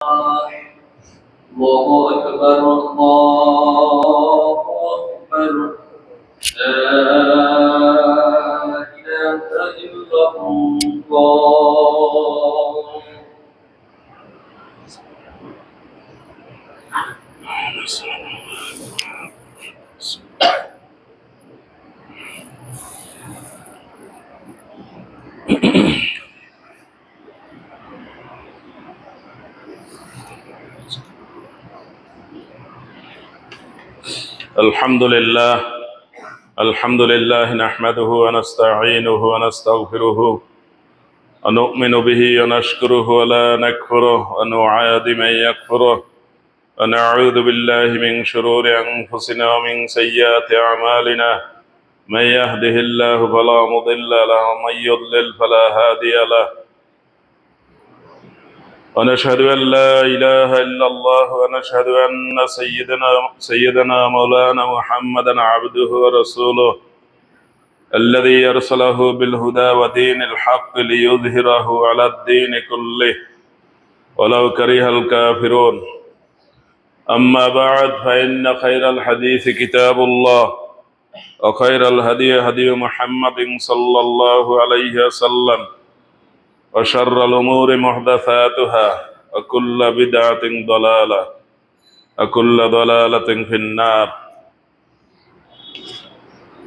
الله أكبر الله أكبر لا إله إلا الله. الحمد لله نحمده ونستعينه ونستغفره ونؤمن به ونشكره ولا نكفره ونعادي من يكفره ونعوذ بالله من شرور أنفسنا ومن سيئات أعمالنا من يهده الله فلا مضل له ومن يضلل فلا هادي له ونشهد أن لا إله إلا الله ونشهد أن سيدنا مولانا محمدا عبده ورسوله الذي أرسله بالهدى ودين الحق ليظهره على الدين كله ولو كره الكافرون. أما بعد فإن خير الحديث كتاب الله وخير الهدي هدي محمد صلى الله عليه وسلم وشر الأمور محدثاتها وكل بدعة ضلالة وكل ضلالة في النار.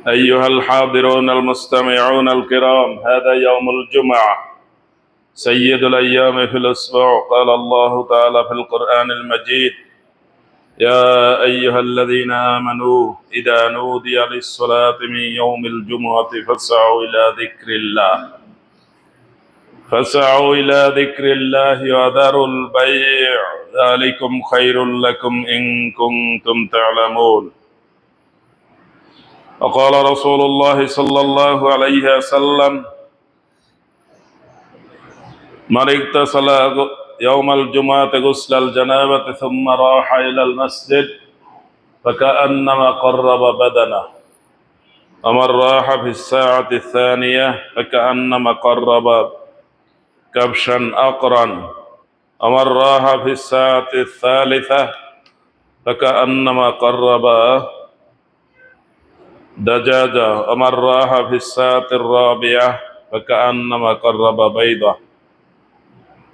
أيها الحاضرون المستمعون الكرام، هذا يوم الجمعة سيد الأيام في الأسبوع. قال الله تعالى في القرآن المجيد: يا أيها الذين آمنوا إذا نودي للصلاة من يوم الجمعة فاسعوا إلى ذكر الله وذروا البيع ذلكم خير لكم إن كنتم تعلمون. وقال رسول الله صلى الله عليه وسلم: من اغتسل يوم الجمعة غسل الجنابة ثم راح إلى المسجد فكأنما قرب بدنه، ومن راح في الساعة الثانية فكأنما قرب كبشا أقرن، ومن راح في الساعة الثالثة فكأنما قرب دجاجة، ومن راح في الساعة الرابعة فكأنما قرب بيضة.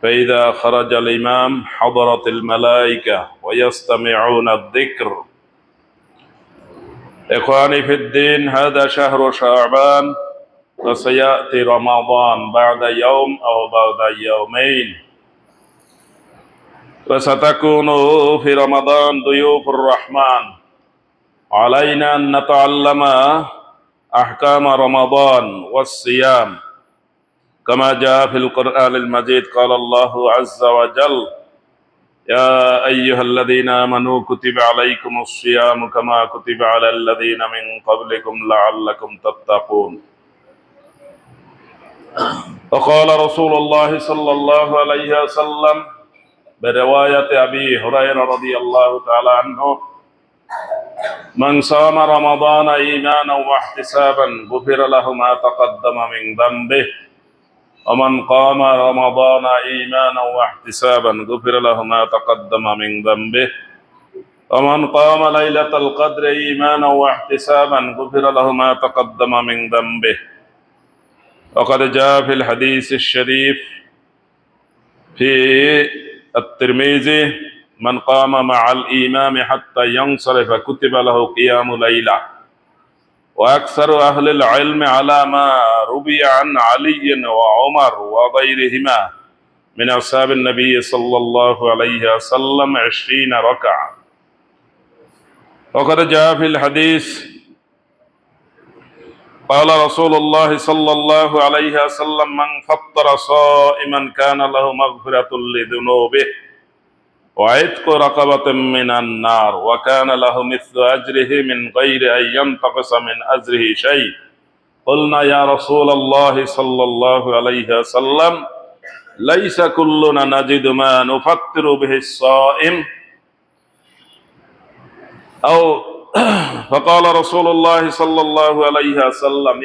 فإذا خرج الإمام حضرت الملائكة ويستمعون الذكر. إخواني في الدين، هذا شهر شعبان وسيأتي رمضان بعد يوم أو بعد يومين، وستكون في رمضان ضيوف الرحمن. علينا أن نتعلم أحكام رمضان والصيام كما جاء في القرآن المجيد. قال الله عز وجل: يا أيها الذين آمنوا كتب عليكم الصيام كما كتب على الذين من قبلكم لعلكم تتقون. وقال رسول الله صلى الله عليه وسلم برواية أبي هريرة رضي الله تعالى عنه: من صام رمضان إيمانا واحتسابا غفر له ما تقدم من ذنبه، ومن قام رمضان إيمانا واحتسابا غفر له ما تقدم من ذنبه، ومن قام ليلة القدر إيمانا واحتسابا غفر له ما تقدم من ذنبه. وقد جاء في الحديث الشريف في الترمذي: من قام مع الإمام حتى ينصرف كتب له قيام ليلة. وأكثر أهل العلم على ما روي عن علي وعمر وغيرهما من أصحاب النبي صلى الله عليه وسلم 20 ركعة. وقد جاء في الحديث قال رسول الله صلى الله عليه وسلم: من فطر صائما كان له مغفرة لذنوبه وعتق رقبة من النار وكان له مثل أجره من غير أن ينتقص من أجره شيء. قلنا: يا رسول الله صلى الله عليه وسلم، ليس كلنا نجد ما نفطر به الصائم، أو فقال رسول الله صلى الله عليه وسلم: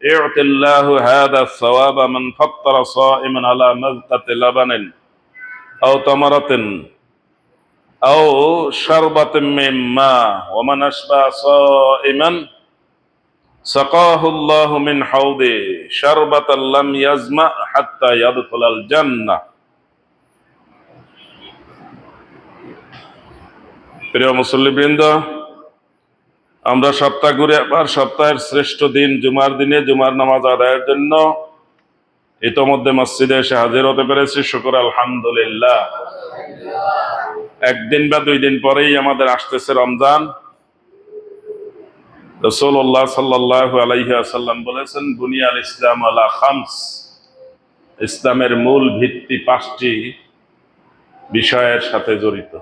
يعطي الله هذا الثواب من فطر صائما على مذقة لبن আও তামারাতিন আও শারবাতিন মিন মা ওয়া মান আশবা সাইমান সাকাহু আল্লাহু মিন হাউদি শারবাতান লাম ইয়াজমা হাত্তা ইয়াদখুলাল জান্নাহ। প্রিয় মুসল্লিবৃন্দ, আমরা সপ্তাহ ঘুরে আবার সপ্তাহের শ্রেষ্ঠ দিন জুমার দিনে জুমার নামাজ আদায়ের জন্য ইতোমধ্যে মসজিদে এসে হাজির হতে পেরেছি। শুকর আলহামদুলিল্লাহ। একদিন বা 2 দিন পরেই আমাদের আসতেছে রমজান। রাসূলুল্লাহ সাল্লাল্লাহু আলাইহি ওয়াসাল্লাম বলেছেন, বুনিয়াল ইসলাম আলা খামস, ইসলামের মূল ভিত্তি 5টি বিষয়ের সাথে জড়িত।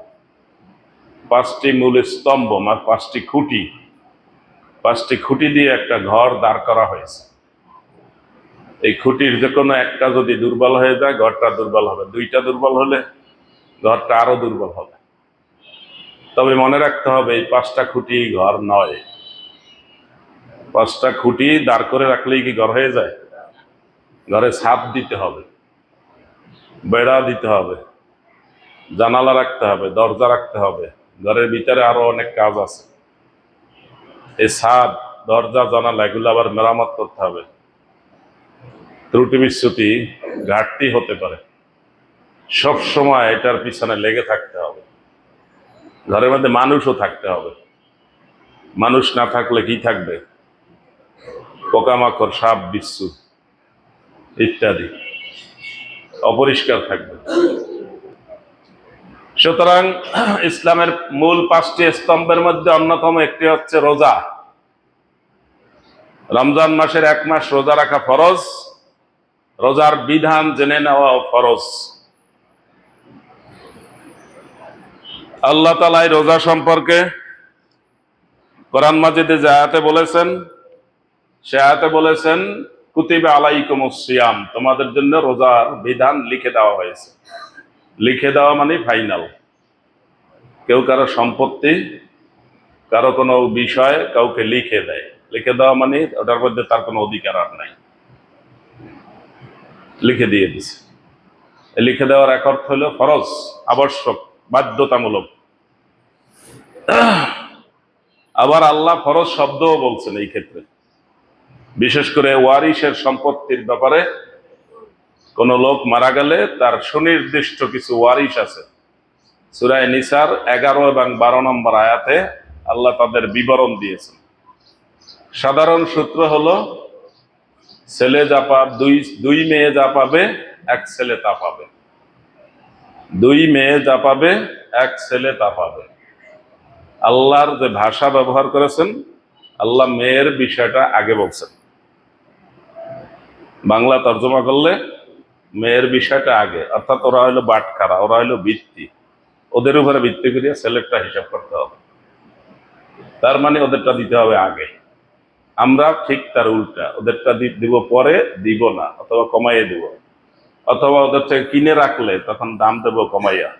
5টি মূল স্তম্ভ, 5টি খুঁটি। 5টি খুঁটি দিয়ে একটা ঘর দাঁড় করা হয়েছে। এই খুঁটির যে কোনো একটা যদি দুর্বল হয়ে যায়, ঘরটা দুর্বল হবে। 2টা দুর্বল হলে ঘরটা আরো দুর্বল হবে। তবে মনে রাখতে হবে, এই 5টা খুঁটি ঘর নয়। 5টা খুঁটি দাঁড় করে রাখলেই কি ঘর হয়ে যায়? ঘরে ছাদ দিতে হবে, বেড়া দিতে হবে, জানালা রাখতে হবে, দরজা রাখতে হবে। ঘরের ভিতরে আরো অনেক কাজ আছে। এই ছাদ, দরজা, জানালা এগুলো আবার মেরামত করতে হবে। ত্রুটি বিচ্যুতি, ঘাটতি হতে পারে। সব সময় এটার পিছনে লেগে থাকতে হবে। ঘরের মধ্যে মানুষও থাকতে হবে। মানুষ না থাকলে কি থাকবে? পোকামাকড়, সাপ, বিচ্ছু ইত্যাদি অপরিষ্কার থাকবে। সুতরাং ইসলামের মূল 5টি স্তম্ভের মধ্যে অন্যতম একটি হচ্ছে রোজা। রমজান মাসের 1 মাস রোজা রাখা ফরজ। রোজার বিধান জেনে নেওয়া ফরজ। আল্লাহ তাআলা রোজা সম্পর্কে কোরআন মাজিদে যে আয়াতে বলেছেন, সে আয়াতে বলেছেন, কুতিবা আলাইকুমুস সিয়াম, তোমাদের জন্য রোজার বিধান লিখে দেওয়া হয়েছে। লিখে দেওয়া মানে ফাইনাল। কেউ কারো সম্পত্তি, কারো কোনো বিষয় কাউকে লিখে দেয়। লিখে দেওয়া মানে ওটার মধ্যে তার কোনো অধিকার আর নাই, লিখে দিয়ে দিছে। লিখে দেওয়ার এক অর্থ হলো ফরজ, আবশ্যক, বাধ্যতামূলক। আবার আল্লাহ ফরজ শব্দও বলছেন এই ক্ষেত্রে, বিশেষ করে ওয়ারিসের সম্পত্তির ব্যাপারে। কোন লোক মারা গেলে তার সুনির্দিষ্ট কিছু ওয়ারিস আছে। সূরা নিসার 11 এবং 12 নম্বর আয়াতে আল্লাহ তাদের বিবরণ দিয়েছেন। সাধারণ সূত্র হলো, ছেলে যা পাবে, 2 মেয়ে যা পাবে, 1 ছেলে তা পাবে। 2 মেয়ে যা পাবে, 1 ছেলে তা পাবে। আল্লাহর যে ভাষা ব্যবহার করেছেন, আল্লাহ মেয়ের বিষয়টা আগে বলছেন। বাংলা তর্জমা করলে মেয়ের বিষয়টা আগে, অর্থাৎ ওরা হলো বাটখারা, ওরা হলো ভিত্তি। ওদের উপরে ভিত্তি করিয়া ছেলেরটা হিসাব করতে হবে। তার মানে ওদেরটা দিতে হবে আগে। আমরা ঠিক তার উল্টা, ওদেরটা দিব পরে, দিব না, অথবা কমাইয়ে দিব, অথবা ওদের থেকে কিনে রাখলে তখন দাম দেব কমাইয়া।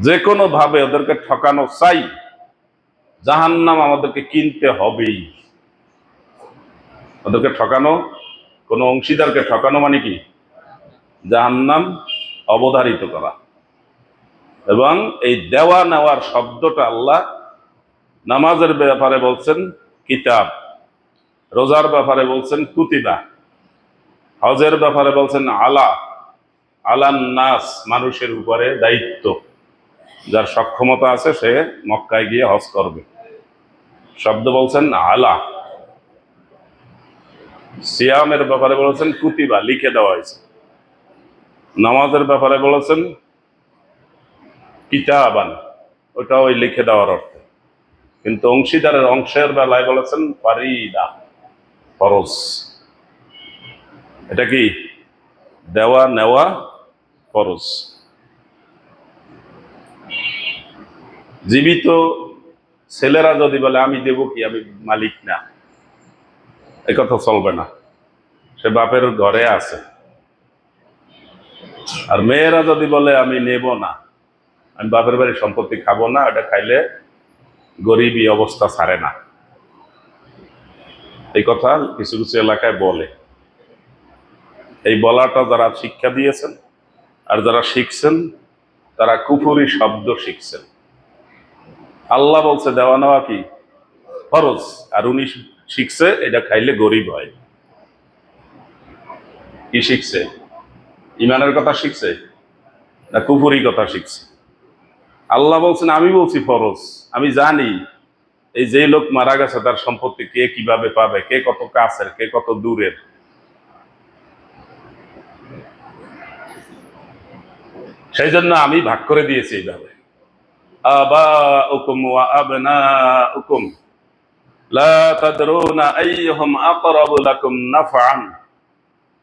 যে কোনো ভাবে ওদেরকে ঠকানো চাই, জাহান্নাম আমাদেরকে কিনতে হবেই। ওদেরকে ঠকানো, কোনো অংশীদারকে ঠকানো মানে কি? জাহান্নাম অবধারিত করা। এবং এই দেওয়া নেওয়ার শব্দটা আল্লাহ নামাজের ব্যাপারে বলছেন কিতাব, রোজার ব্যাপারে বলছেন কুতিবা, হজের ব্যাপারে বলছেন আলান নাস, মানুষের উপরে দায়িত্ব। যার সক্ষমতা আছে সে মক্কায় গিয়ে হজ করবে। শব্দ বলছেন আলা। সিয়ামের ব্যাপারে বলেছেন কুতিবা, লিখে দেওয়া হয়েছে। নামাজের ব্যাপারে বলেছেন কিতাবান, ওটা ওই লিখে দেওয়ার অর্থে। কিন্তু অংশীদারের অংশের বেলায় বলেছেন ফারিদা, ফরজ। এটা কি? দেওয়া নেওয়া ফরজ। জীবিত ছেলেরা যদি বলে আমি দেব কি, আমি মালিক না, এ কথা চলবে না। সে বাপের ঘরে আছে। আর মেয়েরা যদি বলে আমি নেব না, আমি বাপের বাড়ির সম্পত্তি খাবো না, এটা খাইলে গরিবী অবস্থা ছাড়ে না, এই কথা কিছু কিছু এলাকায় বলে। এই বলাটা যারা শিক্ষা দিয়েছেন, আর যারা শিখছেন তারা কুফরি শব্দ শিখছেন। আল্লাহ বলছে দেওয়া নেওয়া কি ফরজ, আর উনি শিখছে এটা খাইলে গরিব হয়। কি শিখছে? ইমানের কথা শিখছে না কুফরি কথা শিখছে? আল্লাহ বলছেন আমি বলছি ফরজ। আমি জানি এই যে লোক মারা গেছে তার সম্পত্তি কে কিভাবে পাবে, কে কত কাছের, কে কত দূরের। সেই জন্য আমি ভাগ করে দিয়েছি এইভাবে, আবাউকুম ওয়া আবনাউকুম লা তাদরুনা আইয়ুহুম আকরাবু লাকুম নাফআন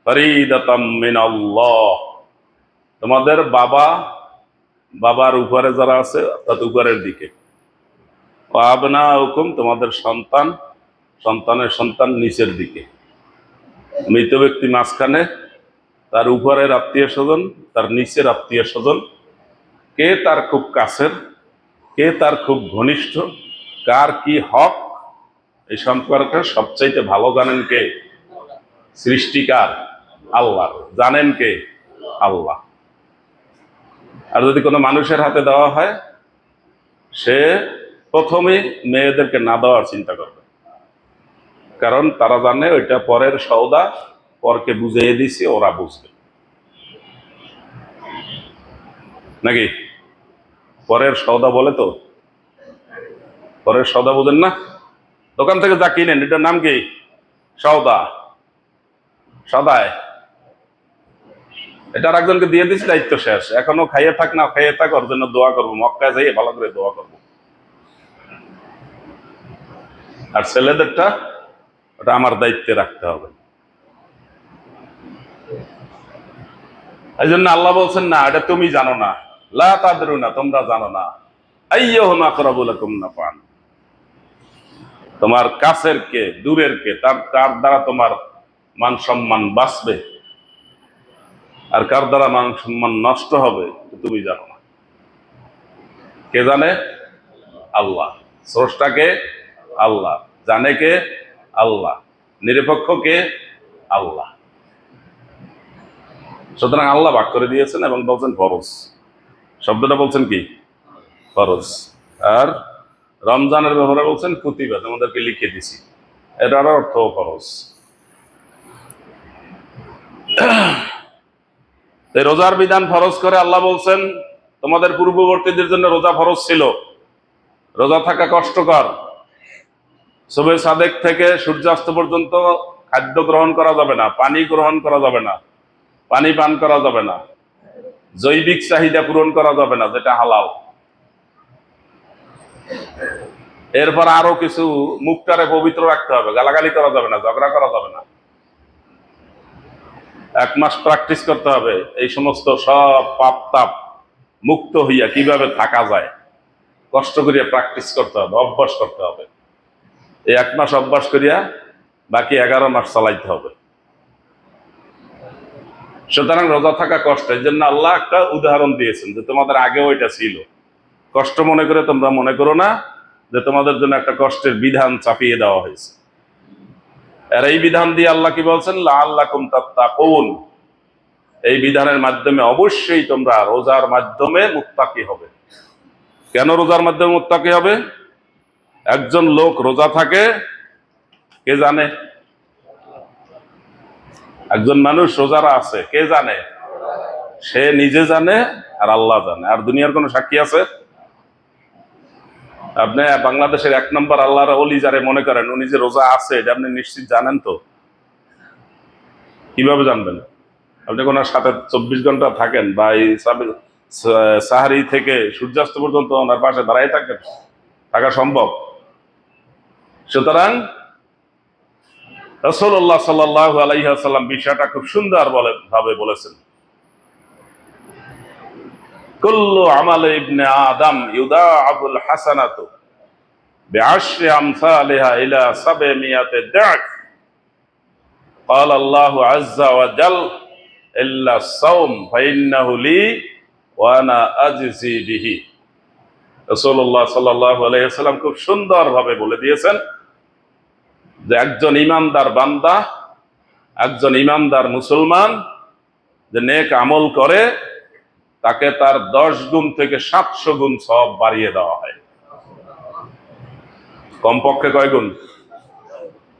ফরিদাতাম মিনাল্লাহ। তোমাদের বাবার উপরে যারা আছে অর্থাৎ উপরের দিকে, ওয়া আবনাউকুম তোমাদের সন্তান, সন্তানের সন্তান নিচের দিকে, মৃত ব্যক্তি মাঝখানে, তার উপরের আত্মীয় স্বজন, তার নিচের আত্মীয় স্বজন, কে তার খুব কাছের, কে তার খুব ঘনিষ্ঠ, কার কি হক, এই সম্পর্কে সবচাইতে ভালো জানেন কে? সৃষ্টিকার আল্লাহ। জানেন কে? আল্লাহ। আর যদি কোনো মানুষের হাতে দেওয়া হয়, সে প্রথমে মেয়েদেরকে না দেওয়ার চিন্তা করবে, কারণ তারা জানে ওইটা পরের সওদা, পরকে বুঝিয়ে দিছি, ওরা বুঝবে নাকি? পরের সওদা বলে তো, পরের সওদা বোঝেন না? দোকান থেকে যা কিনেন এটার নাম কি? সওদা, সদায়। এটা আর একজনকে দিয়ে দিচ্ছি, দায়িত্ব শেষ। এখনো খাইয়ে থাক না খাইয়ে থাক, ওর জন্য দোয়া করবো, মক্কায় যাইয়ে ভালো করে দোয়া করবো। আর ছেলেদেরটা ওটা আমার দায়িত্বে রাখতে হবে। এই জন্য আল্লাহ বলছেন না, এটা তুমি জানো না, লা তাদরুনা তোমরা জানো না, আইয়ুহুম আকরাবু লাকুম নাফআন তোমার কাছের কে দূরের কে, তার দ্বারা তোমার মান সম্মান বাঁচবে আর কার দ্বারা মান সম্মান নষ্ট হবে তুমি জানো না। কে জানে? আল্লাহ। স্রষ্টা কে? আল্লাহ। জানে কে? আল্লাহ। নিরপেক্ষ কে? আল্লাহ। সুতরাং আল্লাহ ভাগ করে দিয়েছেন এবং বলছেন ফরজ। শব্দটা বলছেন কি? ফরজ। আর রমজানের ব্যাপারে বলছেন কুতিবা, তোমাদেরকে লিখে দিছি, এটার অর্থ ফরজ। রোজার বিধান ফরজ করে আল্লাহ বলছেন তোমাদের পূর্ববর্তীদের জন্য রোজা ফরজ ছিল। রোজা থাকা কষ্টকর। সুবহে সাদেক থেকে সূর্যাস্ত পর্যন্ত খাদ্য গ্রহণ করা যাবে না, পানি গ্রহণ করা যাবে না, পানি পান করা যাবে না, জৈবিক চাহিদা পূরণ করা যাবে না যেটা হালাল। এরপর আরো কিছু, মুখটারে পবিত্র রাখতে হবে, গালাগালি করা যাবে না, ঝগড়া করা যাবে না। 1 মাস প্র্যাকটিস করতে হবে এই সমস্ত সব পাপ তাপ মুক্ত হইয়া কিভাবে থাকা যায়, কষ্ট করিয়া প্র্যাকটিস করতে হবে, অভ্যাস করতে হবে। এই 1 মাস অভ্যাস করিয়া বাকি 11 মাস চালাইতে হবে। সুতরাং রোজা থাকা কষ্ট। এই জন্য আল্লাহ একটা উদাহরণ দিয়েছেন যে তোমাদের আগেও এটা ছিল, কষ্ট মনে করে তোমরা মনে করো না যে তোমাদের জন্য একটা কষ্টের বিধান চাপিয়ে দেওয়া হয়েছে। আর এই বিধান দিয়ে আল্লাহ কি বলছেন? লাআল্লাকুম তাত্তাকুন, এই বিধানের মাধ্যমে অবশ্যই তোমরা রোজার মাধ্যমে মুত্তাকি হবে। কেন রোজার মাধ্যমে মুত্তাকি হবে? একজন লোক রোজা থাকে কে জানে? একজন মানুষ রোজারা আছে কে জানে? সে নিজে জানে আর আল্লাহ জানে। আর দুনিয়ার কোন সাক্ষী আছে? আপনি বাংলাদেশের 1 নম্বর আল্লাহর ওলি যারে মনে করেন উনি যে রোজা আছে এটা আপনি নিশ্চিত জানেন তো? কিভাবে জানবেন? আপনি কোন সাথে 24 ঘন্টা থাকেন বা এই সাহারি থেকে সূর্যাস্ত পর্যন্ত ওনার পাশে দাঁড়াই থাকেন, থাকা সম্ভব? সুতরাং রাসূলুল্লাহ সাল্লাল্লাহু আলাইহি ওয়াসাল্লাম বিষয়টা খুব সুন্দর ভাবে বলেছেন, কুল্লু আমাল ইবনে আদম ইউদাআফুল হাসানাতু বিআশরি আমসালিহা ইলা 700 দা'ফ قال الله عز وجل إلا الصوم فإنه لي وأنا أجزي به। রাসূলুল্লাহ সাল্লাল্লাহু আলাইহি ওয়াসাল্লাম খুব সুন্দর ভাবে বলে দিয়েছেন যে একজন ইমানদার বান্দা, একজন ইমানদার মুসলমান যে নেক আমল করে তাকে তার 10 গুণ থেকে 700 গুণ সওয়াব বাড়িয়ে দেওয়া হয়। কমপক্ষে কয় গুণ?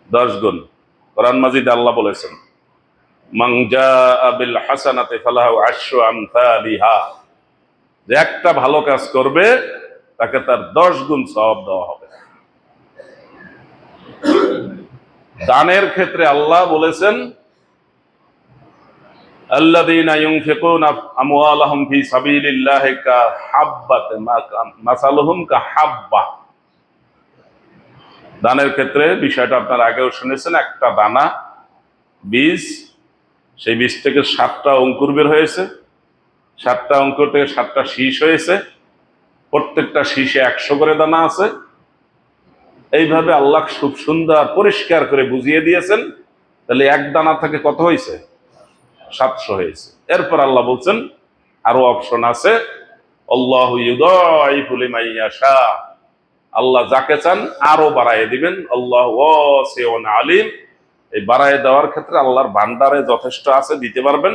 10 গুণ। কোরআন মাজিদে আল্লাহ বলেছেন, মান জাআ বিল হাসানাতি ফালাহু আশরু আমসালিহা, যে একটা ভালো কাজ করবে তাকে তার 10 গুণ সওয়াব দেওয়া হবে। দানের ক্ষেত্রে আল্লাহ বলেছেন, আল্লাযীনা ইউনফিকুনা আমওয়ালাহুম ফি সাবিলিল্লাহি কাহাব্বাতিন মাসালুহুম কাহাব্বা। দানের ক্ষেত্রে বিষয়টা আপনারা আগেও শুনেছেন, একটা দানা বীজ, সেই বীজ থেকে 7টা অঙ্কুর বের হয়েছে, 7টা অঙ্কুর থেকে 7টা শীষ হয়েছে, প্রত্যেকটা শীষে 100 করে দানা আছে। এইভাবে আল্লাহ খুব সুন্দর পরিষ্কার করে বুঝিয়ে দিয়েছেন। তাহলে এক দানা থেকে কত হয়েছে? 700 হয়েছে। এরপর আল্লাহ বলছেন আরো অপশন আছে, আল্লাহু ইউদাইফু লিমান ইয়াশা, আল্লাহ যাকে চান আরো বাড়ায় দিবেন। আল্লাহু ওয়াসিউন আলিম, এই বাড়ায় দেওয়ার ক্ষেত্রে আল্লাহর ভান্ডারে যথেষ্ট আছে, দিতে পারবেন।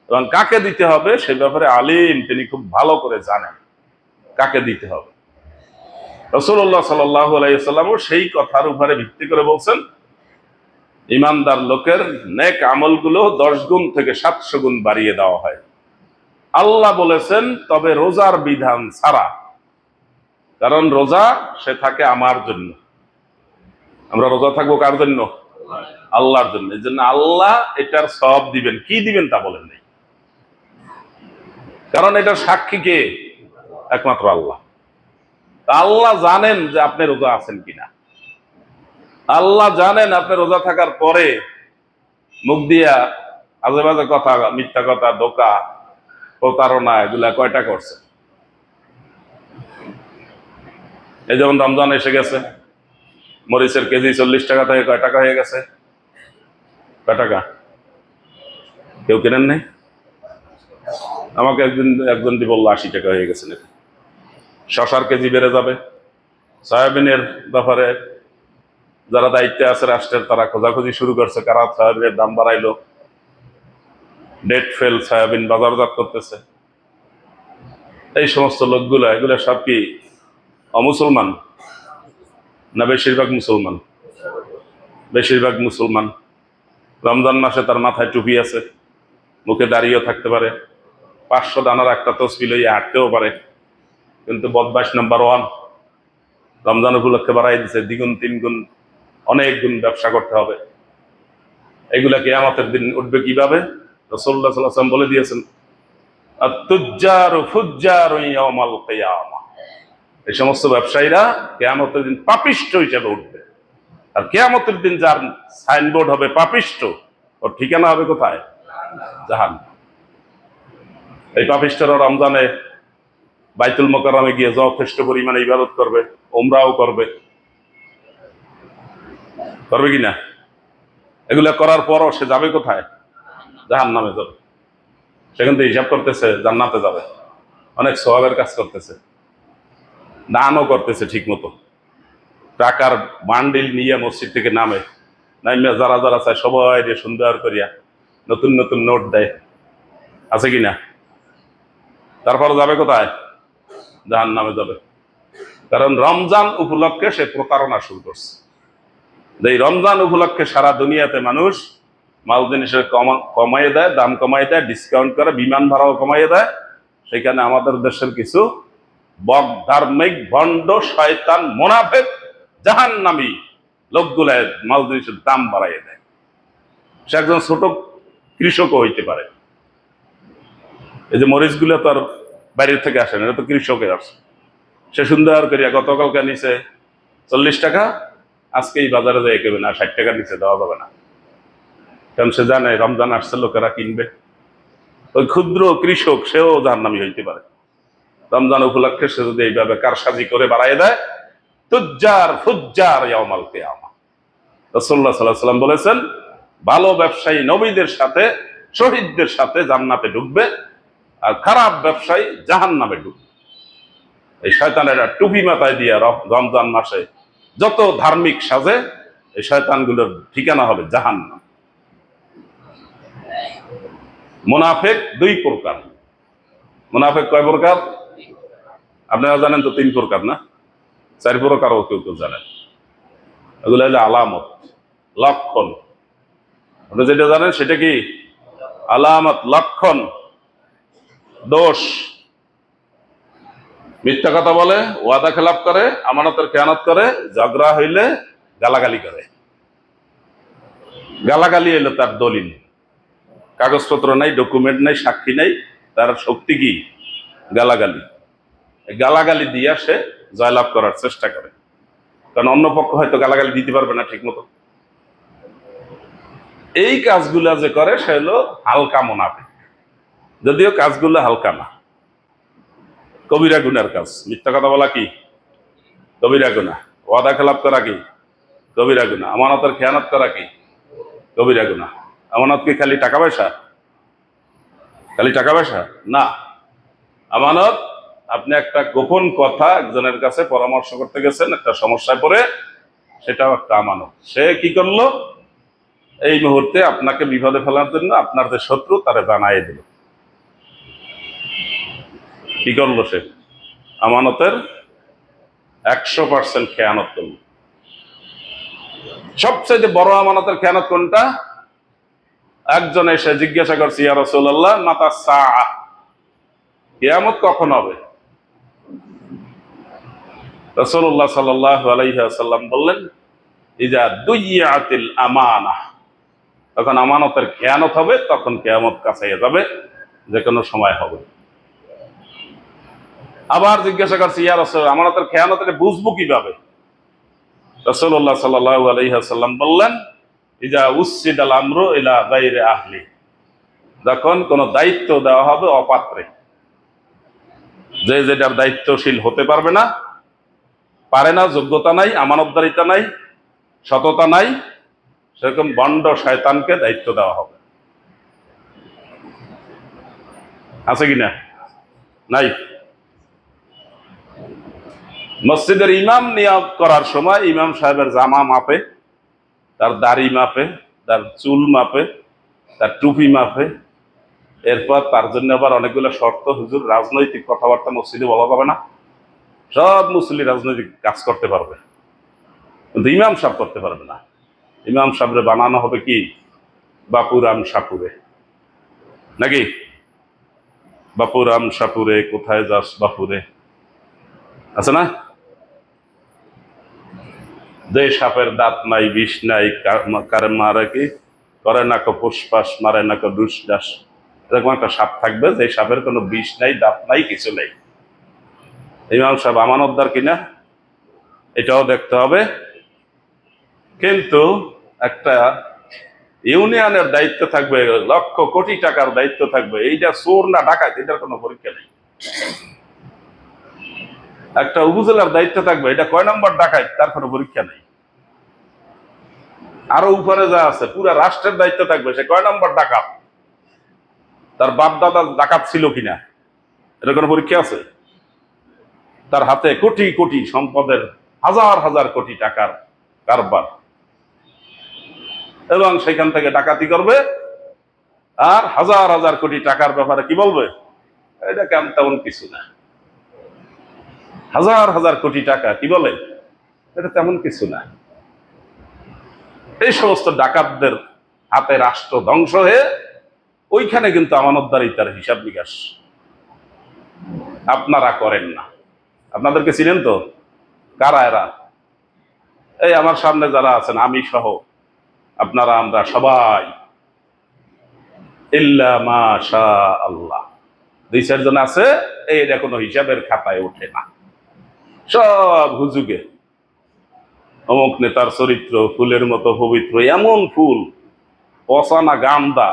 এবং কাকে দিতে হবে সে ব্যাপারে আলিম, তিনি খুব ভালো করে জানেন কাকে দিতে হবে। রাসূলুল্লাহ সাল্লাল্লাহু আলাইহি ওয়াসাল্লামও সেই কথার উপরে ভিত্তি করে বলছেন, ইমানদার লোকের নেক আমলগুলো 10 গুণ থেকে 700 গুণ বাড়িয়ে দেওয়া হয়। আল্লাহ বলেছেন তবে রোজার বিধান ছাড়া, কারণ রোজা সে থাকে আমার জন্য। আমরা রোজা থাকবো কার জন্য? আল্লাহর জন্য। এই জন্য আল্লাহ এটার সওয়াব দিবেন। কি দিবেন তা বলেন নাই, কারণ এটার সাক্ষী কে? একমাত্র আল্লাহ। আল্লাহ জানেন যে আপনি রোজা আছেন কিনা। আল্লাহ জানেন আপনি রোজা থাকার পরে মুখ দিয়া আজে বাজে কথা, মিথ্যা কথা, ধোঁকা, প্রতারণা, এগুলা কয়টা করছে। এই যেমন রমজান এসে গেছে, মরিচের কেজি 40 টাকা থেকে কয় টাকা হয়ে গেছে? কয় টাকা? কেউ কেনেন নাই? আমাকে একজনটি বললো 80 টাকা হয়ে গেছে নাকি। শশার কেজি বেড়ে যাবে। সয়াবিনের ব্যাপারে যারা দায়িত্বে আছে রাষ্ট্রের, তারা খোঁজাখুঁজি শুরু করছে কারা সয়াবিনের দাম বাড়াইলো। ডেট ফেল সয়াবিন বাজারজাত করতেছে। এই সমস্ত লোকগুলো, এগুলো সব কি অমুসলমান না বেশিরভাগ মুসলমান? বেশিরভাগ মুসলমান। রমজান মাসে তার মাথায় টুপি আছে, মুখে দাঁড়িয়েও থাকতে পারে, 500 দানার একটা তসবিহ লইয়া হাঁটতেও পারে, কিন্তু বদমাইশ নাম্বার 1 রমজান উপলক্ষে বাড়াই দিচ্ছে, দ্বিগুণ 3 গুণ অনেক গুণ ব্যবসা করতে হবে। এগুলা কিয়ামতের দিন উঠবে কিভাবে? রাসূলুল্লাহ সাল্লাল্লাহু আলাইহি ওয়াসাল্লাম বলে দিয়েছেন, আত-তুজ্জারু ফুজ্জারু ইয়াওমাল কিয়ামাহ, এই সমস্ত ব্যবসায়ীরা কিয়ামতের দিন পাপিষ্ঠ হিসেবে উঠবে। আর কিয়ামতের দিন যার সাইনবোর্ড হবে পাপিষ্ঠ, ওর ঠিকানা হবে কোথায়? জাহান্নাম। এই পাপিষ্ঠরা রমজানে বাইতুল মোকাররমে গিয়ে যথেষ্ট পরিমাণে ইবাদত করবে, উমরাও করবে, করবে কিনা? এগুলা করার পরও সে যাবে কোথায়? জাহান্নামে যাবে। সেখান থেকে হিসাব করতেছে জান্নাতে যাবে, অনেক সওয়াবের কাজ করতেছে, দানও করতেছে ঠিক মতো, টাকার বান্ডিল নিয়ে মসজিদ থেকে নামে, যারা যারা চায় সবাই সুন্দর করিয়া নতুন নতুন নোট দেয়, আছে কিনা? তারপর যাবে কোথায়? জাহান্নামে যাবে। কারণ রমজান উপলক্ষে সে প্রতারণা শুরু করছে। এই রমজান উপলক্ষে সারা দুনিয়াতে মানুষ মাল জিনিসের কমাইয়ে দেয়, দাম কমাই দেয়, ডিসকাউন্ট করে, বিমান ভাড়াও কমাইয়ে দেয়। সেখানে আমাদের দেশের কিছু বক ধার্মিক ভণ্ড শয়তান মুনাফিক জাহান্নামী লোকগুলা মাল জিনিসের দাম বাড়াইয়ে দেয়। সে একজন ছোট কৃষকও হইতে পারে। এই যে মরিচগুলো তো আর বাইরের থেকে আসে না, এটা তো কৃষকের আসে। সে সুন্দর করিয়া গতকালকে নিচে 40 টাকা, আজকে এই বাজারে যায় কেবে না, 60 টাকার নিচে দেওয়া যাবে না, কারণ সে জানে রমজান আসছে লোকেরা কিনবে। ওই ক্ষুদ্র কৃষক সেও জাহান্নামী হইতে পারে। রমজান উপলক্ষে সে যদি এইভাবে কারসাজি করে বাড়াই দেয়, তুজ্জার ফুজ্জার ইয়াউমাল কিয়ামা। রাসূলুল্লাহ সাল্লাল্লাহু আলাইহি ওয়াসাল্লাম বলেছেন, ভালো ব্যবসায়ী নবীদের সাথে শহীদদের সাথে জান্নাতে ঢুকবে, আর খারাপ ব্যবসায়ী জাহান্নামে ঢুকবে। এই শয়তানেরা টুপি মাথায় দিয়ে রমজান মাসে যত ধার্মিক সাজে, এই শয়তানগুলোর ঠিকানা হবে জাহান্নাম। মুনাফিক 2 প্রকার। মুনাফিক কয় প্রকার? আপনারা জানেন তো 3 প্রকার না, 4 প্রকারও কেউ কেউ জানেন। এগুলো হলো আলামত, লক্ষণ। আপনি যেটা জানেন সেটা কি? আলামত, লক্ষণ, দোষ। মিথ্যা কথা বলে, ওয়াদা খেলাপ করে, আমানতের খেয়ানত করে, ঝগড়া হইলে গালাগালি করে। গালাগালি হইলো তার দলিল, কাগজপত্র নাই, ডকুমেন্ট নাই, সাক্ষী নাই, তার শক্তি কি? গালাগালি। গালাগালি দিয়া সে জয়লাভ করার চেষ্টা করে, কারণ অন্য পক্ষ হয়তো গালাগালি দিতে পারবে না ঠিক মতো। এই কাজগুলা যে করে সে হলো হালকা মুনাফিক, যদিও কাজগুলো হালকা না, কবিরা গুনার কাজ। মিথ্যা কথা বলা কি? কবিরা গুনাহ। ওয়াদা খেলাপ করা কি? কবিরা গুনাহ। আমানতের খেয়ানত করা কি? কবিরা গুনাহ। আমানত কি খালি টাকা পয়সা? খালি টাকা পয়সা না। আমানত, আপনি একটা গোপন কথা একজনের কাছে পরামর্শ করতে গেছেন, একটা সমস্যায় পড়ে, সেটাও একটা আমানত। সে কি করলো? এই মুহূর্তে আপনাকে বিপদে ফেলার জন্য আপনার যে শত্রু তারে জানাই দিল। কি করলো সে? আমানতের 100% খেয়ানত করলো। সবচেয়ে বড় আমানতের খেয়ানত কোনটা? একজন এসে জিজ্ঞাসা করছে, ইয়া রাসূলুল্লাহ, মাতা সাআ, কিয়ামত কখন হবে? রাসূলুল্লাহ সাল্লাল্লাহু আলাইহি ওয়াসাল্লাম বললেন, ইজা দুইয়াতিল আমানাহ, তখন আমানতের খেয়ানত হবে, তখন কিয়ামত কাছে যাবে, যে কোনো সময় হবে। আবার জিজ্ঞাসা করছে, ইয়া রাসূল, আমানতের খেয়ানত এটা বুঝবো কিভাবে? রাসূলুল্লাহ সাল্লাল্লাহু আলাইহি ওয়াসাল্লাম বললেন, ইজা উসসিদাল আমরু ইলা গায়রি আহলি, যখন কোন দায়িত্ব দেওয়া হবে অপাত্রে, যে যেটার দায়িত্বশীল হতে পারবে না, পারে না, যোগ্যতা নাই, আমানতদারিতা নাই, সততা নাই, সেরকম বন্ড শয়তানকে দায়িত্ব দেওয়া হবে। আছে কিনা? নাই। মসজিদের ইমাম নিয়োগ করার সময় ইমাম সাহেবের জামা মাপে, তার দাড়ি মাপে, তার চুল মাপে, তার টুপি মাপে। এরপর তার জন্য আবার অনেকগুলো শর্ত। হুজুর, রাজনৈতিক কথাবার্তা মসজিদে বলা যাবে না। সব মুসল্লি রাজনৈতিক কাজ করতে পারবে, কিন্তু ইমাম সাহেব করতে পারবে না। ইমাম সাহেবরে বানানো হবে কি? বাপুরাম সাপুরে, নাকি? বাপুরাম সাপুরে, কোথায় যাস বাপুরে, আছে না? যে সাপের দাঁত নাই, বিষ নাই, কারে মারে কি করে না, পুষ্পাস মারে না, দুষ্টাস, এরকম একটা সাপ থাকবে, যে সাপের কোনো বিষ নাই, দাঁত নাই, কিছু নেই। ইমাম সাহেব আমানতদার কিনা এটাও দেখতে হবে। কিন্তু একটা ইউনিয়নের দায়িত্ব থাকবে, লক্ষ কোটি টাকার দায়িত্ব থাকবে, এইটা চোর না ডাকাত, এটার কোনো পরীক্ষা নেই। একটা উপজেলার দায়িত্ব থাকবে, এটা কয় নম্বর ডাকাত, তার কোনো পরীক্ষা নেই। আরো উপরে যা আছে, পুরা রাষ্ট্রের দায়িত্ব থাকবে, সে কয় নম্বর ডাকাত, তার বাপ দাদা ডাকাত ছিল কিনা, এটা কোনো পরীক্ষা আছে? তার হাতে কোটি কোটি সম্পদের, হাজার হাজার কোটি টাকার কারবার, এবং সেখান থেকে ডাকাতি করবে, আর হাজার হাজার কোটি টাকার ব্যাপারে কি বলবে? এটা কেমন তেমন কিছু না। হাজার হাজার কোটি টাকা কি বলে? এটা তেমন কিছু না। এই সমস্ত ডাকাতদের হাতে রাষ্ট্র ধ্বংস হয়ে, ওইখানে কিন্তু আমানতদারিতার হিসাব নিকাশ আপনারা করেন না। আপনাদেরকে চিনেন তো? কারা এরা? এই আমার সামনে যারা আছেন, আমি সহ, আপনারা, আমরা সবাই, ইল্লা মা শা আল্লাহ, 2-4 জন আছে, এইটা কোনো হিসাবের খাতায় ওঠে না। সব হুজুগে। অমুক নেতার চরিত্র ফুলের মতো পবিত্র, এমন ফুল, পচা না গান্দা।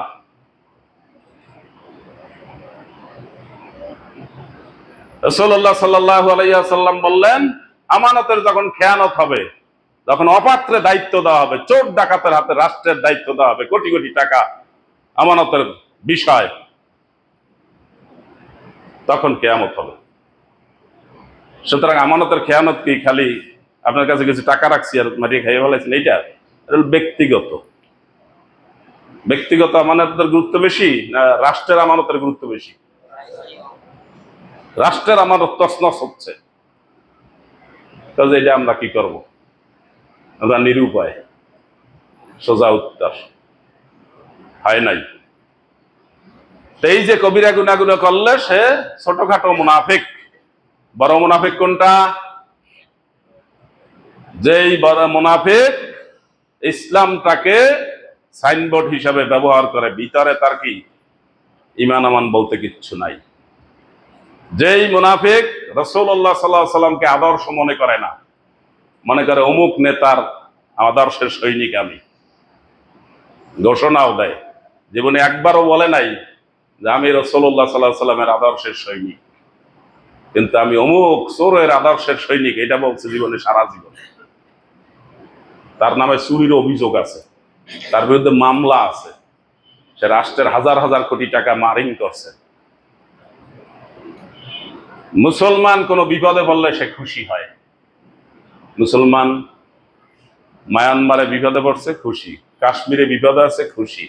রাসূলুল্লাহ সাল্লাল্লাহু আলাইহি ওয়াসাল্লাম বললেন, আমানতের যখন খেয়ানত হবে, যখন অপাত্রে দায়িত্ব দেওয়া হবে, চোর ডাকাতের হাতে রাষ্ট্রের দায়িত্ব দেওয়া হবে, কোটি কোটি টাকা আমানতের বিষয়, তখন কিয়ামত হবে। সুতরাং আমানতের খেয়ানত কি খালি আপনার কাছে কিছু টাকা রাখছি আর মাটিয়ে খাইয়ে ফেলাইছেন, এইটা ব্যক্তিগত। ব্যক্তিগত আমানতের গুরুত্ব বেশি না রাষ্ট্রের আমানতের গুরুত্ব বেশি? রাষ্ট্রের আমার তছনছ হচ্ছে, কাজে এটা আমরা কি করব? আমরা নিরুপায়। সোজা উত্তর হয় নাই। এই যে কবিরা গুনাহ করলে সে ছোটখাটো মুনাফিক। বড় মুনাফিক কোনটা? যেই বড় মুনাফিক ইসলামটাকে সাইনবোর্ড হিসাবে ব্যবহার করে, ভিতরে তার কি ঈমান আমান বলতে কিচ্ছু নাই। যেই মুনাফিক রাসূলুল্লাহ সাল্লাল্লাহু আলাইহি সাল্লামকে আদর্শ মনে করে না, মনে করে অমুক নেতার আদর্শের সৈনিক আমি, ঘোষণাও দেয়, জীবনে একবারও বলে নাই যে আমি রাসূলুল্লাহ সাল্লাল্লাহু আলাইহি সাল্লামের আদর্শের সৈনিক, কিন্তু আমি অমুক চোরের আদর্শের সৈনিক, এটা বলছে জীবনে, সারা জীবন। তার নামে চুরির অভিযোগ আছে, তার বিরুদ্ধে মামলা আছে, সে রাষ্ট্রের হাজার হাজার কোটি টাকা মারিং করছে। মুসলমান কোনো বিপদে পড়লে সে খুশি হয়। মুসলমান মায়ানমারে বিপদে পড়ছে, খুশি। কাশ্মীরে বিপদে আছে, খুশি।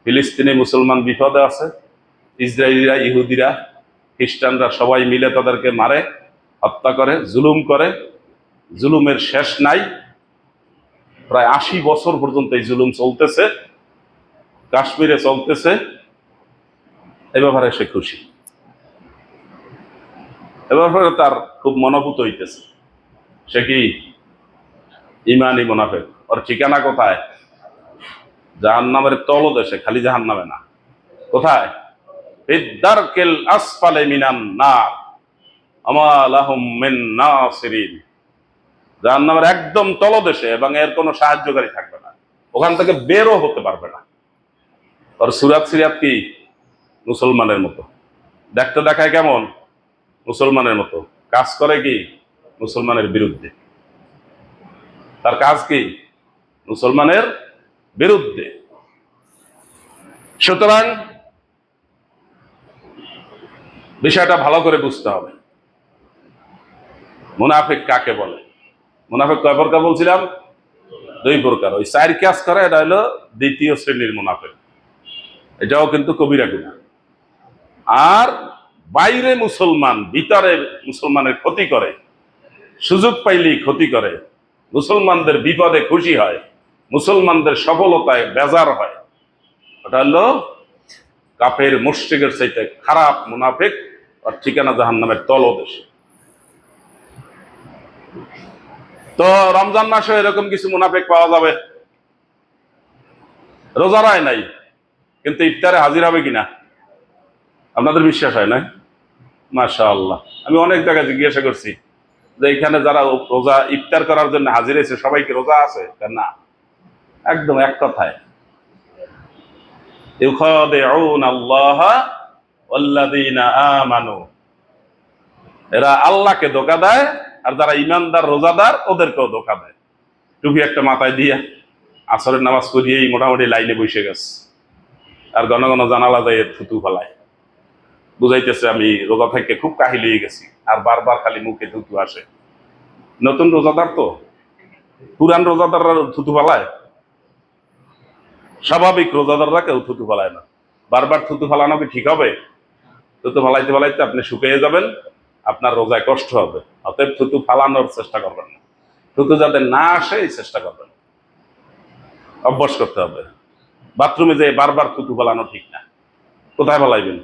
ফিলিস্তিনে মুসলমান বিপদে আছে, ইসরায়েলিরা, ইহুদিরা, খ্রিস্টানরা সবাই মিলে তাদেরকে মারে, হত্যা করে, জুলুম করে। জুলুমের শেষ নাই। প্রায় 80 বছর পর্যন্ত এই জুলুম চলতেছে, কাশ্মীরে চলতেছে। এ ব্যাপারে সে খুশি। এ ব্যাপারে তার খুব মনোভূত হইতেছে। সে কি ইমানি মুনাফিক। ওর ঠিকানা কোথায়? জাহান্নামের তলদেশে, খালি জাহান্নামে না। কোথায়? ফিদ্দারকিল আসফালি মিনান নার ওয়া মা লাহুম মিন নাসিরিন। জাহান্নামের একদম তলদেশে, এবং এর কোনো সাহায্যকারী থাকবে না, ওখান থেকে বেরও হতে পারবে না। ওর সুরাত সিরাত কি মুসলমানের মতো, দেখতে দেখায় কেমন? মুসলমানের মতো। কাজ করে কি মুসলমানের বিরুদ্ধে। তার কাজ কি মুসলমানের বিরুদ্ধে। সুতরাং বিষয়টা ভালো করে বুঝতে হবে, মুনাফিক কাকে বলে। মুনাফিক কয় প্রকার বলছিলাম? 2 প্রকার। ওই 4 কাজ করে, এটা হলো দ্বিতীয় শ্রেণীর মুনাফিক। এটাও কিন্তু কবিরা গুনাহ। আর বাইরে মুসলমান, ভিতরে মুসলমানের ক্ষতি করে, সুযোগ পাইলেই ক্ষতি করে, মুসলমানদের বিপদে খুশি হয়, মুসলমানদের সফলতায় বেজার হয়, ওটা হলো কাফের মুশরিকের চাইতে খারাপ মুনাফিক। আর ঠিকানা জাহান্নামের তলদেশে। তো রমজান মাসে এরকম কিছু মুনাফিক পাওয়া যাবে। রোজা রায় নাই, কিন্তু ইফতারে হাজির হবে কিনা আপনাদের বিশ্বাস হয় না? মাশাআল্লাহ, আমি অনেক জায়গায় জিজ্ঞাসা করছি যে এখানে যারা রোজা ইফতার করার জন্য হাজির হয়েছে সবাই কি রোজা আছে? না, একদম এক কথায়, ইউখাদিউনা আল্লাহ ওয়াল্লাযীনা আমানু। এরা আল্লাহকে ধোঁকা দেয়, আর যারা ইমানদার রোজাদার ওদেরকেও ধোঁকা দেয়। টুপি একটা মাথায় দিয়ে আসরের নামাজ পড়িয়েই মোটামুটি লাইনে বসে গেছে, আর ঘন ঘন জানালা যায় থুতু ফেলায়, বুঝাইতেছে আমি রোজা থেকে খুব কাহিল হয়ে গেছি, আর বারবার খালি মুখে থুতু আসে। নতুন রোজাদার তো, পুরান রোজাদাররা থুতু ফেলায়? স্বাভাবিক রোজাদাররা কেউ থুতু ফেলায় না। বারবার থুতু ফেলানো কি ঠিক হবে? থুতু ফেলাইতে ফেলাইতে আপনি শুকিয়ে যাবেন, আপনার রোজায় কষ্ট হবে। অতএব থুতু ফালানোর চেষ্টা করবেন না, থুতু যাতে না আসে এই চেষ্টা করবেন, অভ্যাস করতে হবে। বাথরুমে যে বারবার থুতু ফেলানো ঠিক না। কোথায় ফেলাইবেন?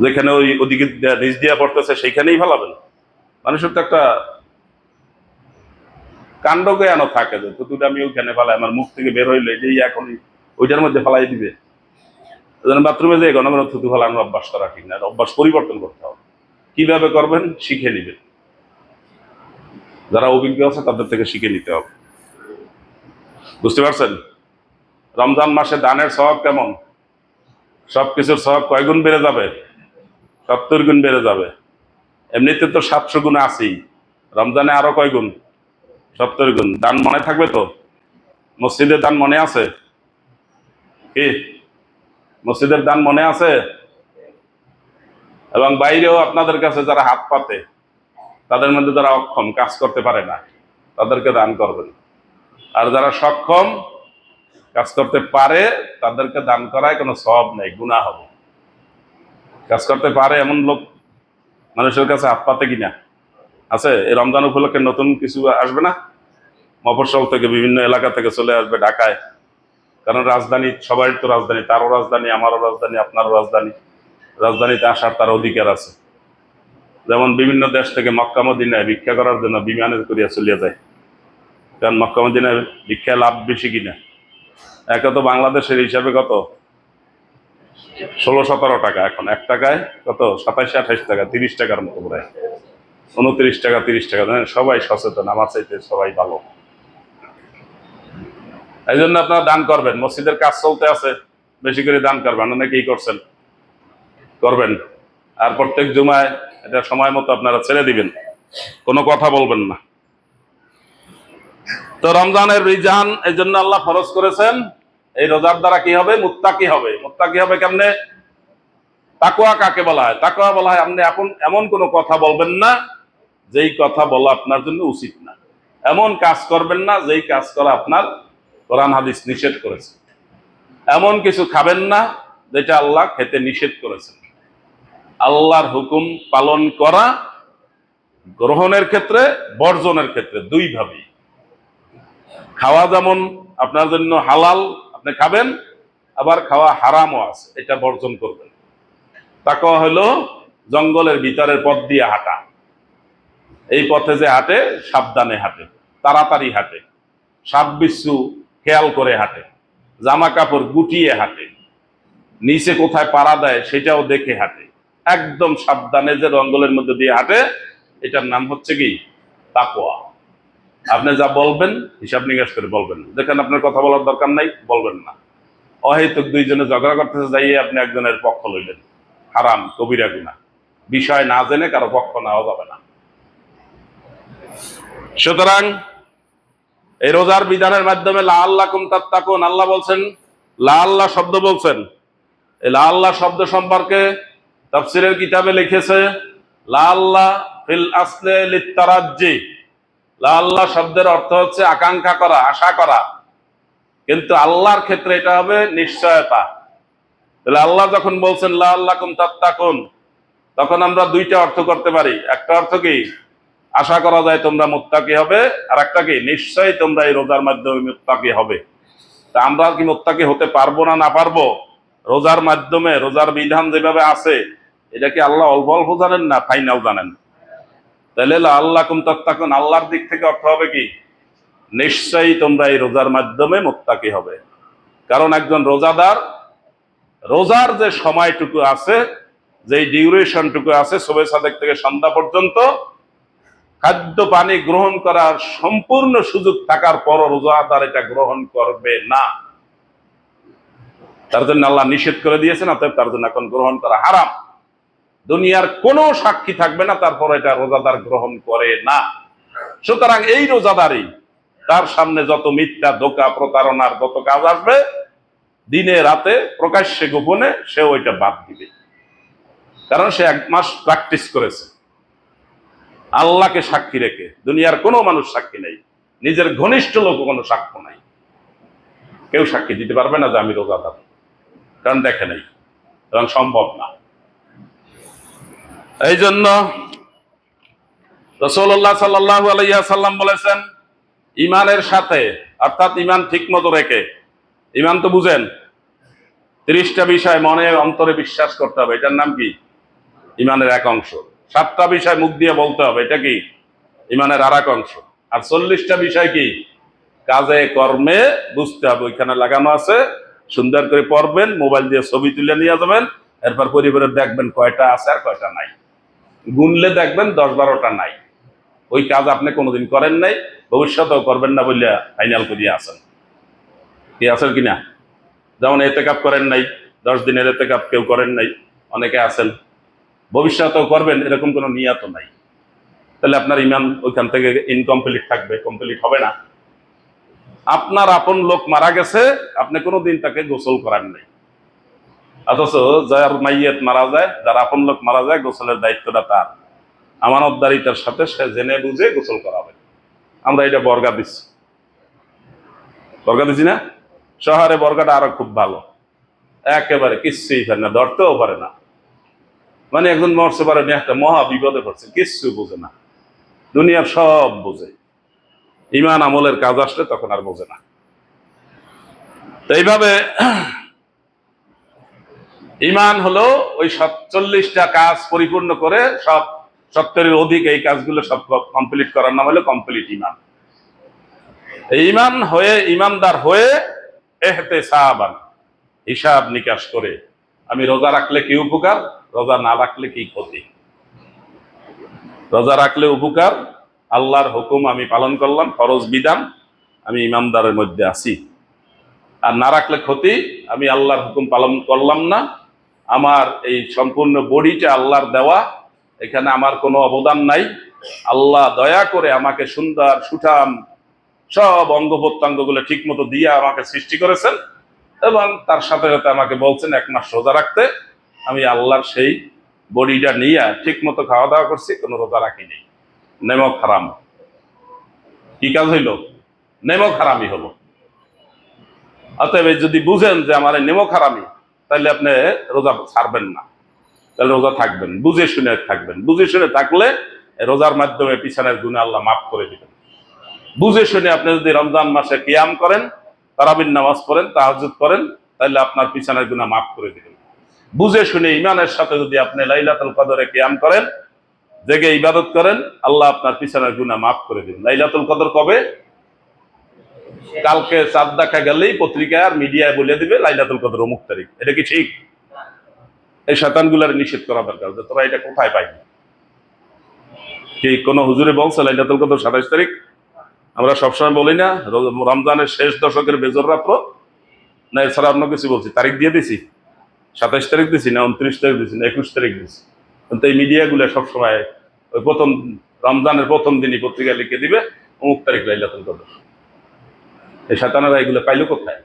যেখানে ওই ওদিকে নিচ দিয়া পড়তেছে সেইখানেই ফেলাবেন। মানুষের তো একটা কাণ্ড জ্ঞানও থাকে যে থুতুটা আমি ওইখানে ফেলাই, আমার মুখ থেকে বের হইলে এটাই এখনই ওইটার মধ্যে ফেলাই দিবে। বাথরুমে যে ঘন ঘন থুতু ফেলানোর অভ্যাস করা ঠিক না, অভ্যাস পরিবর্তন করতে হবে। কিভাবে করবেন শিখে নিবেন, যারা অভিজ্ঞ আছে তাদের থেকে শিখে নিতে হবে। বুঝতে পারছেন? রমজান মাসে দানের স্বভাব কেমন? সবকিছুর স্বভাব কয় গুণ বেড়ে যাবে? 70 গুণ বেড়ে যাবে। এমনিতে তো 700 গুণ আছেই, রমজানে আরো কয় গুণ? 70 গুণ। দান মনে থাকবে তো? মসজিদের দান মনে আছে কি? মসজিদের দান মনে আছে? এবং বাইরেও আপনাদের কাছে যারা হাত পাতে, তাদের মধ্যে যারা অক্ষম, কাজ করতে পারে না, তাদেরকে দান করবেন। আর যারা সক্ষম, কাজ করতে পারে, তাদেরকে দান করায় কোনো সওয়াব নেই, গুনাহ হবে। কাজ করতে পারে এমন লোক মানুষের কাছে হাত পাতে কিনা আছে? এই রমজান উপলক্ষে নতুন কিছু আসবে না? মফস্বল থেকে বিভিন্ন এলাকা থেকে চলে আসবে ঢাকায়, কারণ রাজধানী, সবাই তো রাজধানী, তারও রাজধানী, আমারও রাজধানী, আপনারও রাজধানী। রাজধানীতে আসার তার অধিকার আছে। যেমন বিভিন্ন দেশ থেকে মক্কা মদিনায় ভিক্ষা করার জন্য বিমানে করিয়া চলিয়া যায়, কারণ মক্কা মদিনায় ভিক্ষা লাভ বেশি কিনা। একে তো বাংলাদেশের হিসাবে কত, 16-17 টাকা, এখন 1 টাকায় কত, 27-28 টাকা, 30 টাকার মতো প্রায়, 29 টাকা 30 টাকা। সবাই সচেতন, আমার চাইতে সবাই ভালো। এই জন্য আপনারা দান করবেন, মসজিদের কাজ চলতে আছে, বেশি করে দান করবেন, অনেকেই করছেন, করবেন। আর প্রত্যেক জুমায় এটা সময় মতো আপনারা ছেড়ে দিবেন, কোনো কথা বলবেন না। তো রমজানের রিজান এই জন্য আল্লাহ ফরজ করেছেন, এই রোজার দ্বারা কি হবে? মুত্তাকি হবে। মুত্তাকি হবে কেমনে? তাকওয়া কাকে বলা হয়? তাকওয়া বলা হয় আপনি এখন এমন কোনো কথা বলবেন না যেই কথা বলা আপনার জন্য উচিত না, এমন কাজ করবেন না যেই কাজ করা আপনার কোরআন হাদিস নিষেধ করেছে, এমন কিছু খাবেন না যেটা আল্লাহ খেতে নিষেধ করেছেন। আল্লাহর হুকুম পালন করা গ্রহণের ক্ষেত্রে, বর্জনের ক্ষেত্রে দুই ভাবেই। খাওয়া যেমন আপনার জন্য হালাল, আপনি খাবেন, আবার খাওয়া হারামও আছে, এটা বর্জন করবেন। তাকওয়া হলো জঙ্গলের ভিতরের পথ দিয়ে হাঁটা। এই পথে যে হাঁটে সাবধানে হাঁটে, তাড়াতাড়ি হাঁটে, সাপ বিচ্ছু খেয়াল করে হাঁটে, জামা কাপড় গুটিয়ে হাঁটে, নিচে কোথায় পাড়া দেয় সেটাও দেখে হাঁটে, একদম সাবধানে যে জঙ্গলের মধ্যে দিয়ে হাঁটে, এটার নাম হচ্ছে কি? তাকওয়া। আপনি যা বলবেন হিসাব নিকাশ করে বলবেন, যেখানে আপনার কথা বলার দরকার নাই বলবেন না। অহেতুক দুইজনে ঝগড়া করতেছে যাইয়ে আপনি একজনের পক্ষ লইলেন, হারাম, কবিরা গুনাহ। বিষয় না জেনে কারো পক্ষ নেওয়া যাবে না। সুতরাং এই রোজার বিধানের মাধ্যমে লাআল্লাকুম তাত্তাকুন, আল্লাহ বলছেন, লাআল্লাহ শব্দ বলছেন। এই লাআল্লাহ শব্দ সম্পর্কে তাফসীরের কিতাবে লিখেছে, লাআল্লাহ ফিল আসলে লিত্তারাজ্জি। লাআল্লাহ শব্দের অর্থ হচ্ছে আকাঙ্ক্ষা করা, আশা করা, কিন্তু আল্লাহর ক্ষেত্রে এটা হবে নিশ্চয়তা। তাহলে আল্লাহ যখন বলছেন লাআল্লাকুম তাত্তাকুন, তখন আমরা দুইটা অর্থ করতে পারি। একটা অর্থ কি? আশা করা যায় তোমরা মুত্তাকি হবে, আর একটা কি? নিশ্চয়ই তোমরা এই রোজার মাধ্যমে মুত্তাকি হবে। তা আমরা কি মুত্তাকি হতে পারবো না? না পারবো? রোজার মাধ্যমে, রোজার বিধান যেভাবে আছে, এটা কি আল্লাহ অল্প অল্প জানেন না ফাইনাল জানেন? তাহলে লাআল্লাকুম তাত্তাকুন আল্লাহর দিক থেকে অর্থ হবে কি? নিশ্চয়ই তোমরা এই রোজার মাধ্যমে মুত্তাকি হবে। কারণ একজন রোজাদার, রোজার যে সময়টুকু আছে, যে ডিউরেশনটুকু আছে, সুবহে সাদেক থেকে সন্ধ্যা পর্যন্ত খাদ্য পানি গ্রহণ করার সম্পূর্ণ সুযোগ থাকার পরও রোজাদার এটা গ্রহণ করবে না, তার জন্য আল্লাহ নিষেধ করে দিয়েছেন, অতএব তার জন্য এখন গ্রহণ করা হারাম। দুনিয়ার কোনো সাক্ষী থাকবে না, তারপর এটা রোজাদার গ্রহণ করে না। সুতরাং এই রোজাদারই, তার সামনে যত মিথ্যা, ধোঁকা, প্রতারণার যত কাজ আসবে, দিনে রাতে প্রকাশ্যে গোপনে, সে ওইটা বাদ দিবে। কারণ সে 1 মাস প্র্যাকটিস করেছে আল্লাহকে সাক্ষী রেখে। দুনিয়ার কোনো মানুষ সাক্ষী নেই, নিজের ঘনিষ্ঠ লোক কোনো সাক্ষ্য নাই, কেউ সাক্ষী দিতে পারবে না যে আমি রোজাদার, কারণ দেখে নেই এবং সম্ভব না। এই জন্য রাসূলুল্লাহ সাল্লাল্লাহু আলাইহি ওয়াসাল্লাম বলেছেন, ইমানের সাথে, অর্থাৎ ইমান ঠিক মতো রেখে, ইমান তো বুঝেন, 30টা বিষয় মনে অন্তরে বিশ্বাস করতে হবে, এটার নাম কি? ইমানের এক অংশ। 7টা বিষয় মুখ দিয়ে বলতে হবে, এটা কি? ইমানের আর এক অংশ। আর 40টা বিষয় কি? কাজে কর্মে বুঝতে হবে, ওইখানে লাগানো আছে, সুন্দর করে পড়বেন, মোবাইল দিয়ে ছবি তুলে নিয়ে যাবেন, এরপর পরিবারে দেখবেন কয়টা আছে আর কয়টা নাই, গুনলে দেখবেন 10-12টা নাই। ওই কাজ আপনি কোনোদিন করেন নাই, ভবিষ্যতেও করবেন না বলে ফাইনাল করিয়া আছেন। কি আছেন কিনা? যেমন এতেকাপ করেন নাই, 10 দিনের এতেকাপ কেউ করেন নাই, অনেকে আছেন, ভবিষ্যতেও করবেন এরকম কোনো নিয়ত নাই। তাহলে আপনার ইমান ওইখান থেকে ইনকমপ্লিট থাকবে, কমপ্লিট হবে না। আপনার আপন লোক মারা গেছে, আপনি কোনোদিন তাকে গোসল করান নাই, অথচ যার মাইয়াত মারা যায়, যার আপন লোক মারা যায়, গোসলের দায়িত্বটা তার, আমানতদারিতার সাথে সে জেনে বুঝে গোসল করাবে। আমরা এটা বর্গা দিচ্ছি, বর্গা দিচ্ছি না? শহরে বর্গাটা আরো খুব ভালো, একেবারে কিচ্ছুই পারে না, ধরতেও পারে না। মানে একজন মরছে পারে একটা মহা বিপদে পড়ছে, কিচ্ছু বোঝে না, দুনিয়ার সব বোঝে, ইমান আমলের কাজ আসলে তখন আর বোঝে না। তো এইভাবে ইমান হলো ওই 47টা কাজ পরিপূর্ণ করে সব 70-এর অধিক এই কাজগুলো সব কমপ্লিট করার নাম হলো কমপ্লিট ইমান। এই ইমান হয়ে, ইমানদার হয়ে ইহতিসাবান, হিসাব নিকাশ করে, আমি রোজা রাখলে কি উপকার, রোজা না রাখলে কি ক্ষতি। রোজা রাখলে উপকার, আল্লাহর হুকুম আমি পালন করলাম, ফরজ বিধান, আমি ইমানদারের মধ্যে আছি। আর না রাখলে ক্ষতি, আমি আল্লাহর হুকুম পালন করলাম না, আমার এই সম্পূর্ণ বডিটা আল্লাহর দেওয়া, এখানে আমার কোনো অবদান নাই। আল্লাহ দয়া করে আমাকে সুন্দর সুঠাম সব অঙ্গ প্রত্যঙ্গ গুলো ঠিক মতো দিয়ে আমাকে সৃষ্টি করেছেন, এবং তার সাথে সাথে আমাকে বলছেন 1 মাস রোজা রাখতে। আমি আল্লাহর সেই বডিটা নিয়ে ঠিক মতো খাওয়া দাওয়া করছি, কোনো রোজা রাখিনি, নেমক হারাম। কি কাজ হইল? নেমক হারামি হলো। অতএব যদি বুঝেন যে আমার নেমক হারামি, তাহলে আপনি রোজা ছাড়বেন না, তাহলে রোজা থাকবেন, বুঝে শুনে থাকবেন। বুঝে শুনে থাকলে রোজার মাধ্যমে পিছনের গুনাহ আল্লাহ মাফ করে দিবেন। বুঝে শুনে আপনি যদি রমজান মাসে কিয়াম করেন, তারাবির নামাজ পড়েন, তাহাজ্জুদ করেন, তাহলে আপনার পিছনের গুনাহ মাফ করে দিবেন। বুঝে শুনে ইমানের সাথে যদি আপনি লাইলাতুল কদরে কিয়াম করেন, জেগে ইবাদত করেন, আল্লাহ আপনার পিছনের গুনাহ মাফ করে দিবেন। লাইলাতুল কদর কবে? কালকে চাঁদ দেখা গেলেই পত্রিকায় আর মিডিয়ায় বলে দিবে লাইলাতুল কদর অমুক তারিখ। এটা কি ঠিক? এই শয়তানগুলার নিষেধ করা দরকার যে তোরা এটা কোথায় পাইবি। কি কোনো হুজুরে বলছে লাইলাতুল কদর 27 তারিখ? আমরা সবসময় বলি না রমজানের শেষ দশকের বেজর রাত্র, না এছাড়া অন্য কিছু বলছি? তারিখ দিয়ে দিছি, 27 তারিখ দিছি না 29 তারিখ দিছি না 21 তারিখ দিছি? কিন্তু এই মিডিয়াগুলো সবসময় ওই প্রথম রমজানের প্রথম দিনই পত্রিকা লিখে দিবে অমুক তারিখ লাইলাতুল কদর। এই শয়তানেরা এগুলো পাইলো কোথায়?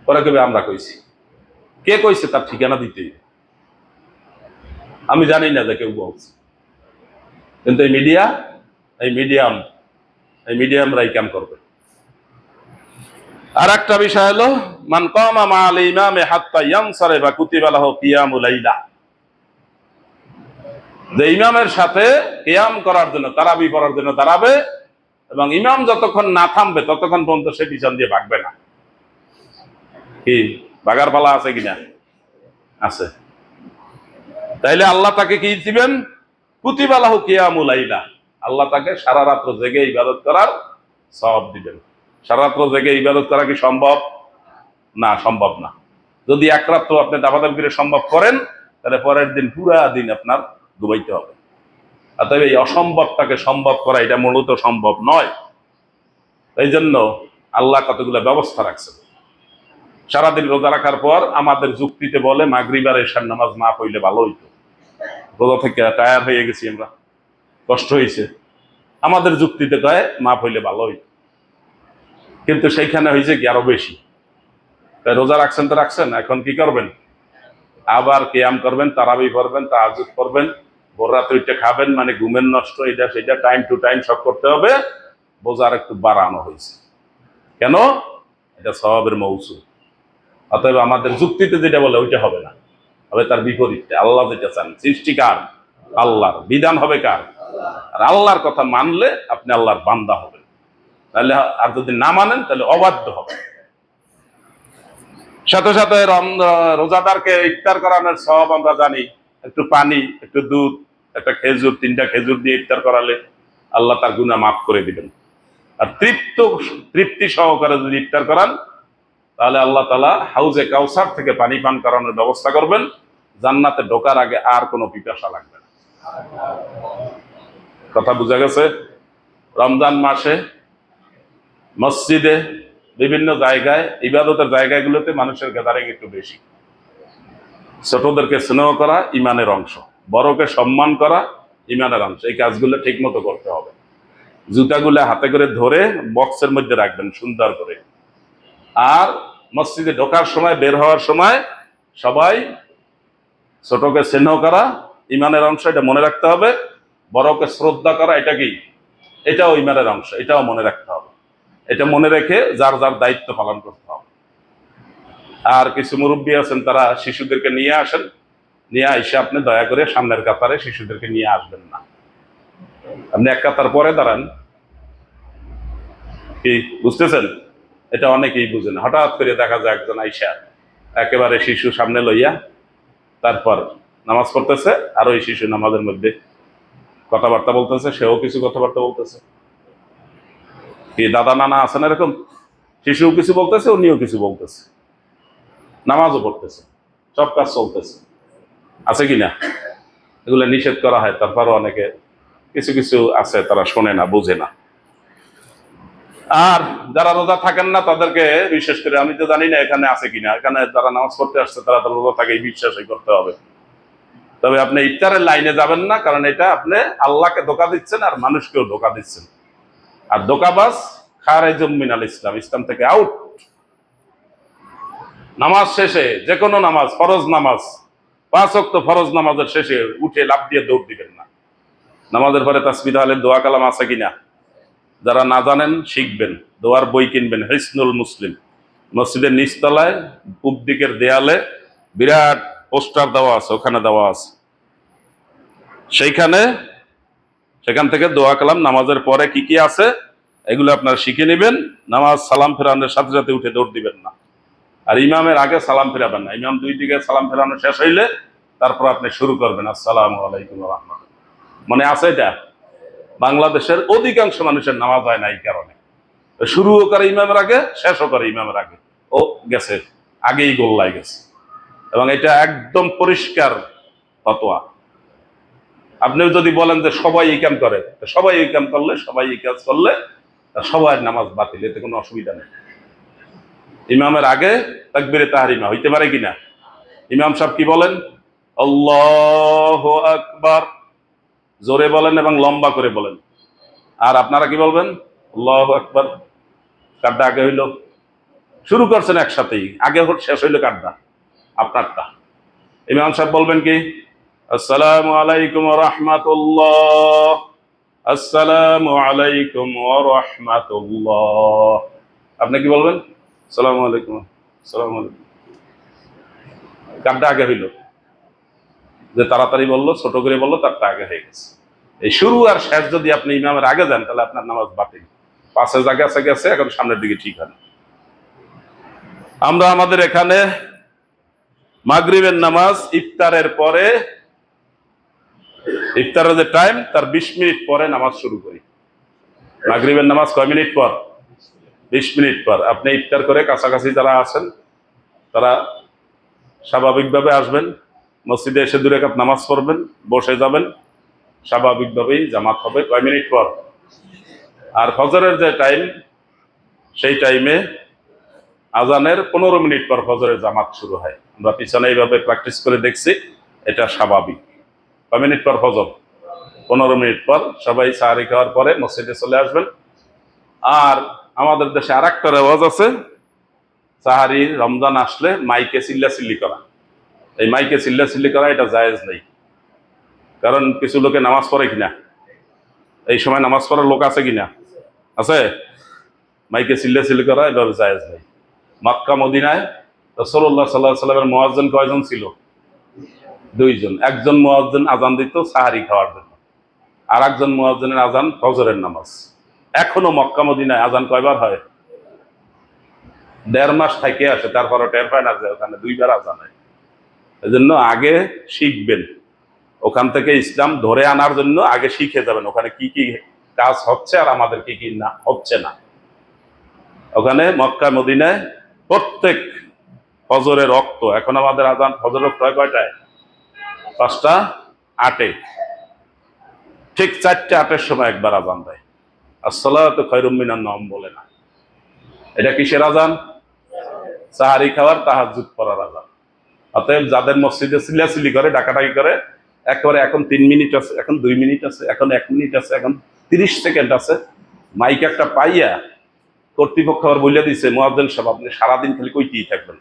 ওরা কেবে আমরা কইছি? কে কইছে তার ঠিকানা দিতেই। আমি জানি না যে কেউ বলছে, কিন্তু এই মিডিয়ামরাই কাম করবে। আর একটা বিষয় হলো মান কামা মা'আল ইমামে হাত্তা ইয়ানসারিফা কুতিবা লাহু কিয়ামুল লাইলা। যে ইমামের সাথে কিয়াম করার জন্য, তারাবি পড়ার জন্য দাঁড়াবে, এবং ইমাম যতক্ষণ না থামবে ততক্ষণ পর্যন্ত সে পিছন দিয়ে ভাগবে না। কি ভাগার পালা আছে কিনা? আছে। তাইলে আল্লাহ তাকে কি দিবেন? কুতিবা লাহু কিয়ামুল লাইলা, আল্লাহ তাকে সারা রাত্র জেগে ইবাদত করার সওয়াব দিবেন। সারা রাত্র জেগে ইবাদত করা কি সম্ভব? না, সম্ভব না। যদি এক রাত্র আপনি দাবাদাবি করে সম্ভব করেন, তাহলে পরের দিন পুরা দিন আপনার ঘুমাইতে হবে। অতএব এই অসম্ভবটাকে সম্ভব করা, এটা মূলত সম্ভব নয়। এই জন্য আল্লাহ কতগুলো ব্যবস্থা রাখছেন। সারাদিন রোজা রাখার পর আমাদের যুক্তিতে বলে মাগরিব আর এশার নামাজ না পড়লে ভালো হইতো, রোজা থেকে টায়ার হয়ে গেছি আমরা, কষ্ট হয়েছে, আমাদের যুক্তিতে কয় মাফ হইলে ভালো হইতো। কিন্তু সেইখানে হয়েছে কি আরো বেশি। তাই রোজা রাখছেন তো রাখছেন, এখন কি করবেন? আবার কিয়াম করবেন, তারাবি পড়বেন, তাহাজ্জুদ করবেন, ভোর রাত্রিতে খাবেন, মানে ঘুমের নষ্ট, এটা সেটা টাইম টু টাইম সব করতে হবে। বোঝার একটু বাড়ানো হয়েছে কেন? এটা সওয়াবের মৌসুম। অতএব আমাদের যুক্তিতে যেটা বলে ওইটা হবে না, হবে তার বিপরীতে। আল্লাহ যেটা চান, সৃষ্টি কার? আল্লাহর। বিধান হবে কার? আর আল্লাহর কথা মানলে আপনি আল্লাহর বান্দা হবেন, তাহলে। আর যদি না মানেন তাহলে অবাধ্য হবে। সাথে সাথে রোজাদারকে ইফতার করানোর সওয়াব আমরা জানি। একটু পানি, একটু দুধ, একটা খেজুর, 3টা খেজুর দিয়ে ইফতার করালে আল্লাহ তার গুনাহ মাফ করে দিবেন। আর তৃপ্তি সহকারে যদি ইফতার করান, তাহলে আল্লাহ তাআলা হাউজে কাউসার থেকে পানি পান করানোর ব্যবস্থা করবেন। জান্নাতে ঢোকার আগে আর কোনো পিপাসা লাগবে না। কথা বোঝা গেছে? রমজান মাসে মসজিদে, বিভিন্ন জায়গায়, ইবাদতের জায়গাগুলোতে মানুষের গ্যাদারিং একটু বেশি। ছোটদেরকে স্নেহ করা ইমানের অংশ, বড়কে সম্মান করা ইমানের অংশ। এই কাজগুলো ঠিক মতো করতে হবে। জুতাগুলো হাতে করে ধরে বক্সের মধ্যে রাখবেন সুন্দর করে। আর মসজিদে ঢোকার সময়, বের হওয়ার সময় সবাই ছোটকে স্নেহ করা ইমানের অংশ, এটা মনে রাখতে হবে। বড়কে শ্রদ্ধা করা, এটা কি? এটাও ইমানের অংশ, এটাও মনে রাখতে হবে। এটা মনে রেখে যার যার দায়িত্ব পালন করতে হবে। আর কিছু মুরব্বী আছেন, তারা শিশুদেরকে নিয়ে আসেন, নিয়ে আইসা আপনি দয়া করে সামনের কাতারে শিশুদেরকে নিয়ে আসবেন না। আপনি এক কাতার পরে দাঁড়ান। কি বুঝতেছেন? এটা অনেকেই বুঝেন। হঠাৎ করে দেখা যায় একজন আইসা একেবারে শিশু সামনে লইয়া তারপর নামাজ পড়তেছে, আর ওই শিশু নামাজের মধ্যে কথাবার্তা বলতেছে, সেও কিছু কথাবার্তা বলতেছে। কি দাদা নানা আছেন এরকম? শিশুও কিছু বলতেছে, উনিও কিছু বলতেছে, নামাজও পড়তেছে, সব কাজ চলতেছে, আছে কিনা? এগুলো নিষেধ করা হয়, তারপরও অনেকে কিছু কিছু আছে তারা শোনে না, বুঝে না। আর যারা রোজা থাকেন না তাদেরকে বিশেষ করে, আমি তো জানি না এখানে আছে কিনা, এখানে যারা নামাজ পড়তে আসছে তারা তো রোজা থাকে, এই বিশ্বাসই করতে হবে। তবে আপনি ইফতারের লাইনে যাবেন না, কারণ এটা আপনি আল্লাহকে ধোঁকা দিচ্ছেন আর মানুষকেও ধোঁকা দিচ্ছেন। আর ধোঁকাবাজ খারেজুম মিনাল ইসলাম, ইসলাম থেকে আউট। নামাজ শেষে যে কোনো নামাজ, ফরজ নামাজ, 5 ওয়াক্ত ফরজ নামাজের শেষে উঠে লাফ দিয়ে দৌড় দিবেন না। নামাজের পরে তাসবিহ তাহলিল দোয়া কালাম আছে কিনা যারা না জানেন শিখবেন, দোয়ার বই কিনবেন। হিসনুল মুসলিম মসজিদের নিচতলায় পূব দিকের দেয়ালে বিরাট পোস্টার দেওয়া আছে, ওখানে দেওয়া আছে। সেখান থেকে দোয়া কালাম নামাজের পরে কি কি আছে এগুলো আপনারা শিখে নেবেন। নামাজ সালাম ফেরানোর সাথে সাথে উঠে দৌড় দিবেন না। আর ইমামের আগে সালাম ফেরাবেন না। ইমাম 2 দিকে সালাম ফেরানো শেষ হইলে তারপর আপনি শুরু করবেন আসসালামু আলাইকুম ওয়া রাহমাতুল্লাহ। মনে আছে এটা? বাংলাদেশের অধিকাংশ মানুষের নামাজ হয় না এই কারণে। শুরুও করে ইমামের আগে, শেষও করে ইমামের আগে। ও গেছে, আগেই গোল্লায় গেছে। এবং এটা একদম পরিষ্কার ফতোয়া। আপনি যদি বলেন যে সবাই এই কাম করে, সবাই এই কাম করলে, সবাই এই কাজ করলে সবার নামাজ বাতিল, এতে কোনো অসুবিধা নেই। ইমামের আগে তাকবীরে তাহরিমা হইতে পারে কিনা? ইমাম সাহেব কি বলেন? আল্লাহু আকবার, জোরে বলেন এবং লম্বা করে বলেন। আর আপনারা কি বলবেন? আল্লাহু আকবার। কারটা আগে হইল? শুরু করছেন একসাথেই, আগে শেষ হইলো কারটা? আপনারটা। ইমাম সাহেব বলবেন কি? আসসালামু আলাইকুম ওয়া রাহমাতুল্লাহ, আসসালামু আলাইকুম ওয়া রাহমাতুল্লাহ। আপনি কি বলবেন? আসসালামু আলাইকুম, আসসালামু আলাইকুম। কারটা আগে হইল? যে তাড়াতাড়ি বললো, ছোট করে বললো, তারটা আগে হয়ে গেছে। এই শুরু আর শেষ যদি আপনি ইমামের আগে যান তাহলে আপনার নামাজ বাতিল। পাশে জায়গা আছে গেছে, এখন সামনের দিকে ঠিক হয়। আমরা আমাদের এখানে মাগরিবের নামাজ ইফতারের পরে, ইফতারের যে টাইম তার 20 মিনিট পরে নামাজ শুরু করি। মাগরিবের নামাজ কয় মিনিট পর? 20 মিনিট পর। আপনি ইফতার করে কাছাকাছি যারা আছেন তারা স্বাভাবিকভাবে আসবেন, মসজিদে এসে 2 রাকাত নামাজ পড়বেন, বসে যাবেন, স্বাভাবিকভাবেই জামাত হবে। কয় মিনিট পর? আর ফজরের যে টাইম, সেই টাইমে আজানের 15 মিনিট পর ফজরের জামাত শুরু হয়। আমরা পিছনে এইভাবে প্র্যাকটিস করে দেখছি, এটা স্বাভাবিক। কয় মিনিট পর ফজর? 15 মিনিট পর। সবাই সাহারি খাওয়ার পরে মসজিদে চলে আসবেন। আর আমাদের দেশে আর একটা রেওয়াজ আছে, সাহারি রমজান আসলে মাইকে চিল্লাচিল্লি করা। এই মাইকে চিল্লাচিল্লি করা এটা জায়েজ নেই। কারণ কিছু লোকে নামাজ পড়ে কিনা, এই সময় নামাজ পড়ার লোক আছে কিনা? আছে? মাইকে চিল্লাচিল্লি করা এভাবে জায়েজ নেই। মক্কা মদিনায় রাসূলুল্লাহ সাল্লাল্লাহু আলাইহি ওয়াসাল্লামের মুয়াজ্জিন কয়জন ছিল? 2 জন। একজন মুয়াজ্জিন আজান দিত সাহারি খাওয়ার জন্য, আর একজন মুয়াজ্জিনের আজান ফজরের নামাজ। এখনো মক্কা মদিনায় আজান কয়বার হয়? 1.5 মাস থেকে আসে, তারপরও টের পায় না যে ওখানে 2 বার আজান হয়। এজন্য আগে শিখবেন, ওখান থেকে ইসলাম ধরে আনার জন্য আগে শিখে যাবেন ওখানে কি কি কাজ হচ্ছে আর আমাদের কি কি না হচ্ছে না। ওখানে মক্কা মদিনায় প্রত্যেক ফজরের রক্ত, এখন আমাদের আজান ফজর রক্ত হয় কয়টায়? 5টা 8-এ। ঠিক 4টে 8-এর সময় একবার আজান দেয়। আসসালাতু খায়রুম মিনান নাওম বলে না। এটা কিসের আজান? সাহারি খাওয়ার, তাহাজ্জুদ পড়ার আজান। অতএব যাদের মসজিদে চিল্লাচিল্লি করে, ডাকাডাকি করে, একেবারে এখন 3 মিনিট আছে, এখন 2 মিনিট আছে, এখন 1 মিনিট আছে, এখন 30 সেকেন্ড আছে, মাইক একটা পাইয়া কর্তৃপক্ষ আবার বলে দিচ্ছে মুয়াজ্জিন সাহেব আপনি সারাদিন খালি কইতেই থাকবেন।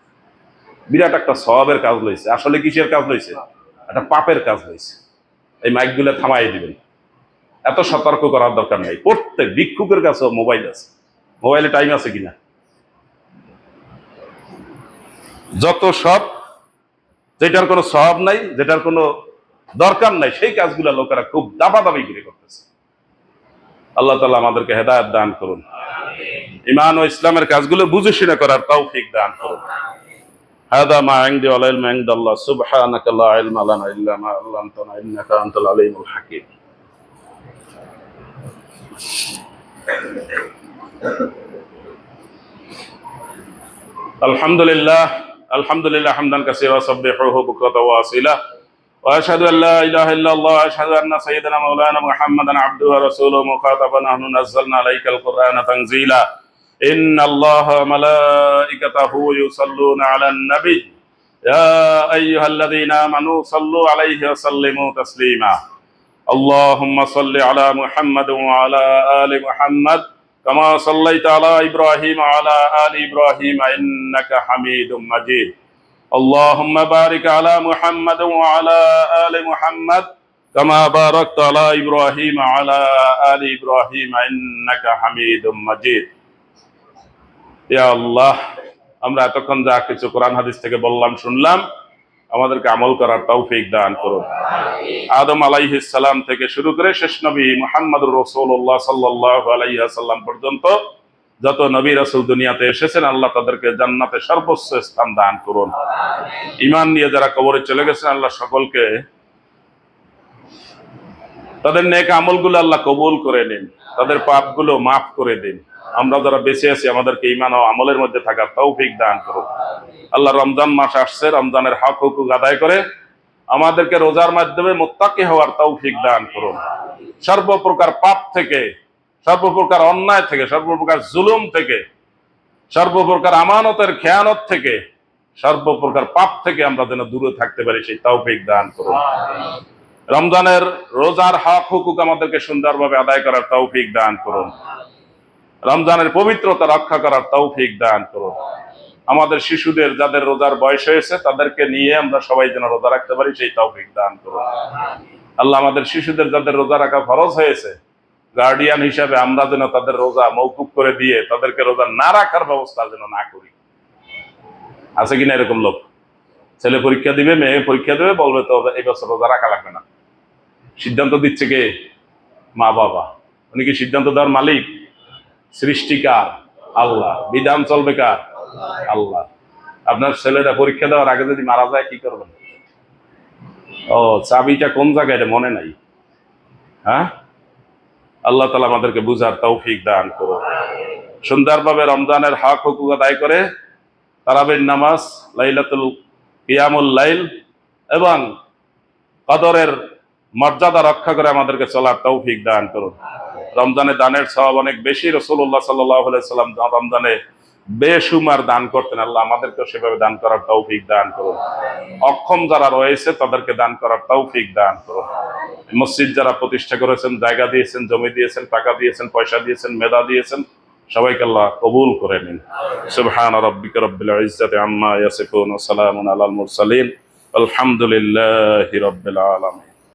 বিরাট একটা সওয়াবের কাজ লইছে। আসলে কিসের কাজ লইছে? একটা পাপের কাজ লইছে। এই মাইকগুলো থামাই দিবেন। এত সতর্ক করার দরকার নেই। প্রত্যেক ভিক্ষুকের কাছেও মোবাইল আছে, মোবাইলে টাইম আছে কিনা? যত সব যেটার কোনো সওয়াব নাই, যেটার কোনো দরকার নাই, সেই কাজগুলো লোকেরা খুব দাবাদাবি করে করতেছে। আল্লাহ তাআলা আমাদেরকে হেদায়েত দান করুন, ঈমান ও ইসলামের কাজগুলো বুঝে শুনে করার তৌফিক দান করুন। হাদা মা ইনদি ওয়াল ইলমু ইনদাল্লাহ সুবহানাকা লা ইলমা লানা ইল্লা মা আল্লামতানা ইন্নাকা আনতাল আলিমুল হাকীম। আলহামদুলিল্লাহ হামদান কাসীরা সাব্বিহুহু বুকরাতাও ওয়া আসীলা ওয়া আশহাদু আল লা ইলাহা ইল্লাল্লাহ ওয়া আশহাদু আন্না সাইয়্যিদানা মাওলানা মুহাম্মাদান আবদুহু ওয়া রাসূলুহু মুখাতাবান নাহনু নাযালনা আলাইকাল কুরআনা তানযীলা ইন্নাল্লাহা ওয়া মালাইকাতাহু ইউসাল্লুনা আলান নাবী ইয়া আইয়ুহাল্লাযীনা আমানু সাল্লু আলাইহি ওয়া সাল্লিমু তাসলিমা আল্লাহুম্মা সাল্লি আলা মুহাম্মাদ ওয়া আলা আলি মুহাম্মাদ কামা সাল্লাইতা আলা ইব্রাহিম ওয়া আলা আলি ইব্রাহিম ইন্নাকা হামিদুম মাজিদ اللهم بارك على محمد وعلى آل محمد كما باركت على إبراهيم وعلى آل إبراهيم إنك حميد مجيد يا الله আমরা এতক্ষণ যা কিছু কোরআন হাদিস থেকে বললাম শুনলাম, আমাদেরকে আমল করার তৌফিক দান করুন। আদম আলাইহিস সালাম থেকে শুরু করে শেষ নবী মুহাম্মদুর রাসূলুল্লাহ সাল্লাল্লাহু আলাইহি ওয়াসাল্লাম পর্যন্ত যত নবী রাসূল দুনিয়াতে এসেছেন, আল্লাহ তাদেরকে জান্নাতে সর্বোচ্চ স্থান দান করুন। ঈমান নিয়ে যারা কবরে চলে গেছেন, আল্লাহ সকলকে তাদের নেক আমলগুলো আল্লাহ কবুল করে নিন, তাদের পাপগুলো মাফ করে দিন। আমরা যারা বেঁচে আছি, আমাদেরকে ঈমান ও আমলের মধ্যে থাকার তৌফিক দান করুন। আল্লাহ রমজান মাস আসছে, রমজানের হক হুকুক আদায় করে আমাদেরকে রোজার মাধ্যমে মুত্তাকি হওয়ার তৌফিক দান করুন। সর্বপ্রকার পাপ থেকে, সর্বপ্রকার অন্যায় থেকে, সর্বপ্রকার জুলুম থেকে, সর্বপ্রকার আমানতের খেয়ানত থেকে, সর্বপ্রকার পাপ থেকে আমরা যেন দূরে থাকতে পারি, সেই তৌফিক দান করুন। রমজানের রোজার হক হুকুক আমাদেরকে সুন্দরভাবে আদায় করার তৌফিক দান করুন। রমজানের পবিত্রতা রক্ষা করার তৌফিক দান করুন। আমাদের শিশুদের যাদের রোজার বয়স হয়েছে, তাদেরকে নিয়ে আমরা সবাই যেন রোজা রাখতে পারি, সেই তৌফিক দান করুন। আল্লাহ আমাদের শিশুদের যাদের রোজা রাখা ফরজ হয়েছে, গার্ডিয়ান হিসাবে আমরা যেন তাদের রোজা মওকুফ করে দিয়ে তাদেরকে রোজা না রাখার ব্যবস্থা যেন না করি। আছে কিনা এরকম লোক? ছেলে পরীক্ষা দিবে, মেয়ে পরীক্ষা দেবে, বলবে তো এই বছর রোজা রাখা লাগবে না। সিদ্ধান্ত দিচ্ছে কে? মা বাবা। উনি কি সিদ্ধান্ত দেওয়ার মালিক? সৃষ্টিকার আল্লাহ। বিধান চলবে কার? আল্লাহ। আপনার ছেলেটা পরীক্ষা দেওয়ার আগে যদি মারা যায়, কি করবেন? ও, চাবিটা কোন জায়গায় এটা মনে নাই। হ্যাঁ, আল্লাহ তাআলা আমাদেরকে বুঝার তৌফিক দান করুন। সুন্দরভাবে রমজানের হক হুকুক আদায় করে তারাবির নামাজ, লাইলাতুল কিয়ামুল লাইল এবং কদরের মর্যাদা রক্ষা করে আমাদেরকে চলার তৌফিক দান করুন। রমজানে দানের সওয়াব অনেক বেশি। রাসূলুল্লাহ সাল্লাল্লাহু আলাইহি সাল্লাম রমজানে বেশুমার দান করতেন। আল্লাহ আমাদেরকে সেভাবে দান করার তৌফিক দান করুন। অক্ষম যারা রয়েছে তাদেরকে দান করার তৌফিক দান করুন। মসজিদ যারা প্রতিষ্ঠা করেছেন, জায়গা দিয়েছেন, জমি দিয়েছেন, টাকা দিয়েছেন, পয়সা দিয়েছেন, মেধা দিয়েছেন, সবাইকে আল্লাহ কবুল করে নিন। সুবহানা রাব্বিকা রাব্বিল ইজ্জাতি আম্মা ইয়াসিফুন ওয়া সালামুন আলাল মুরসালিন আলহামদুলিল্লাহি রাব্বিল আলামিন।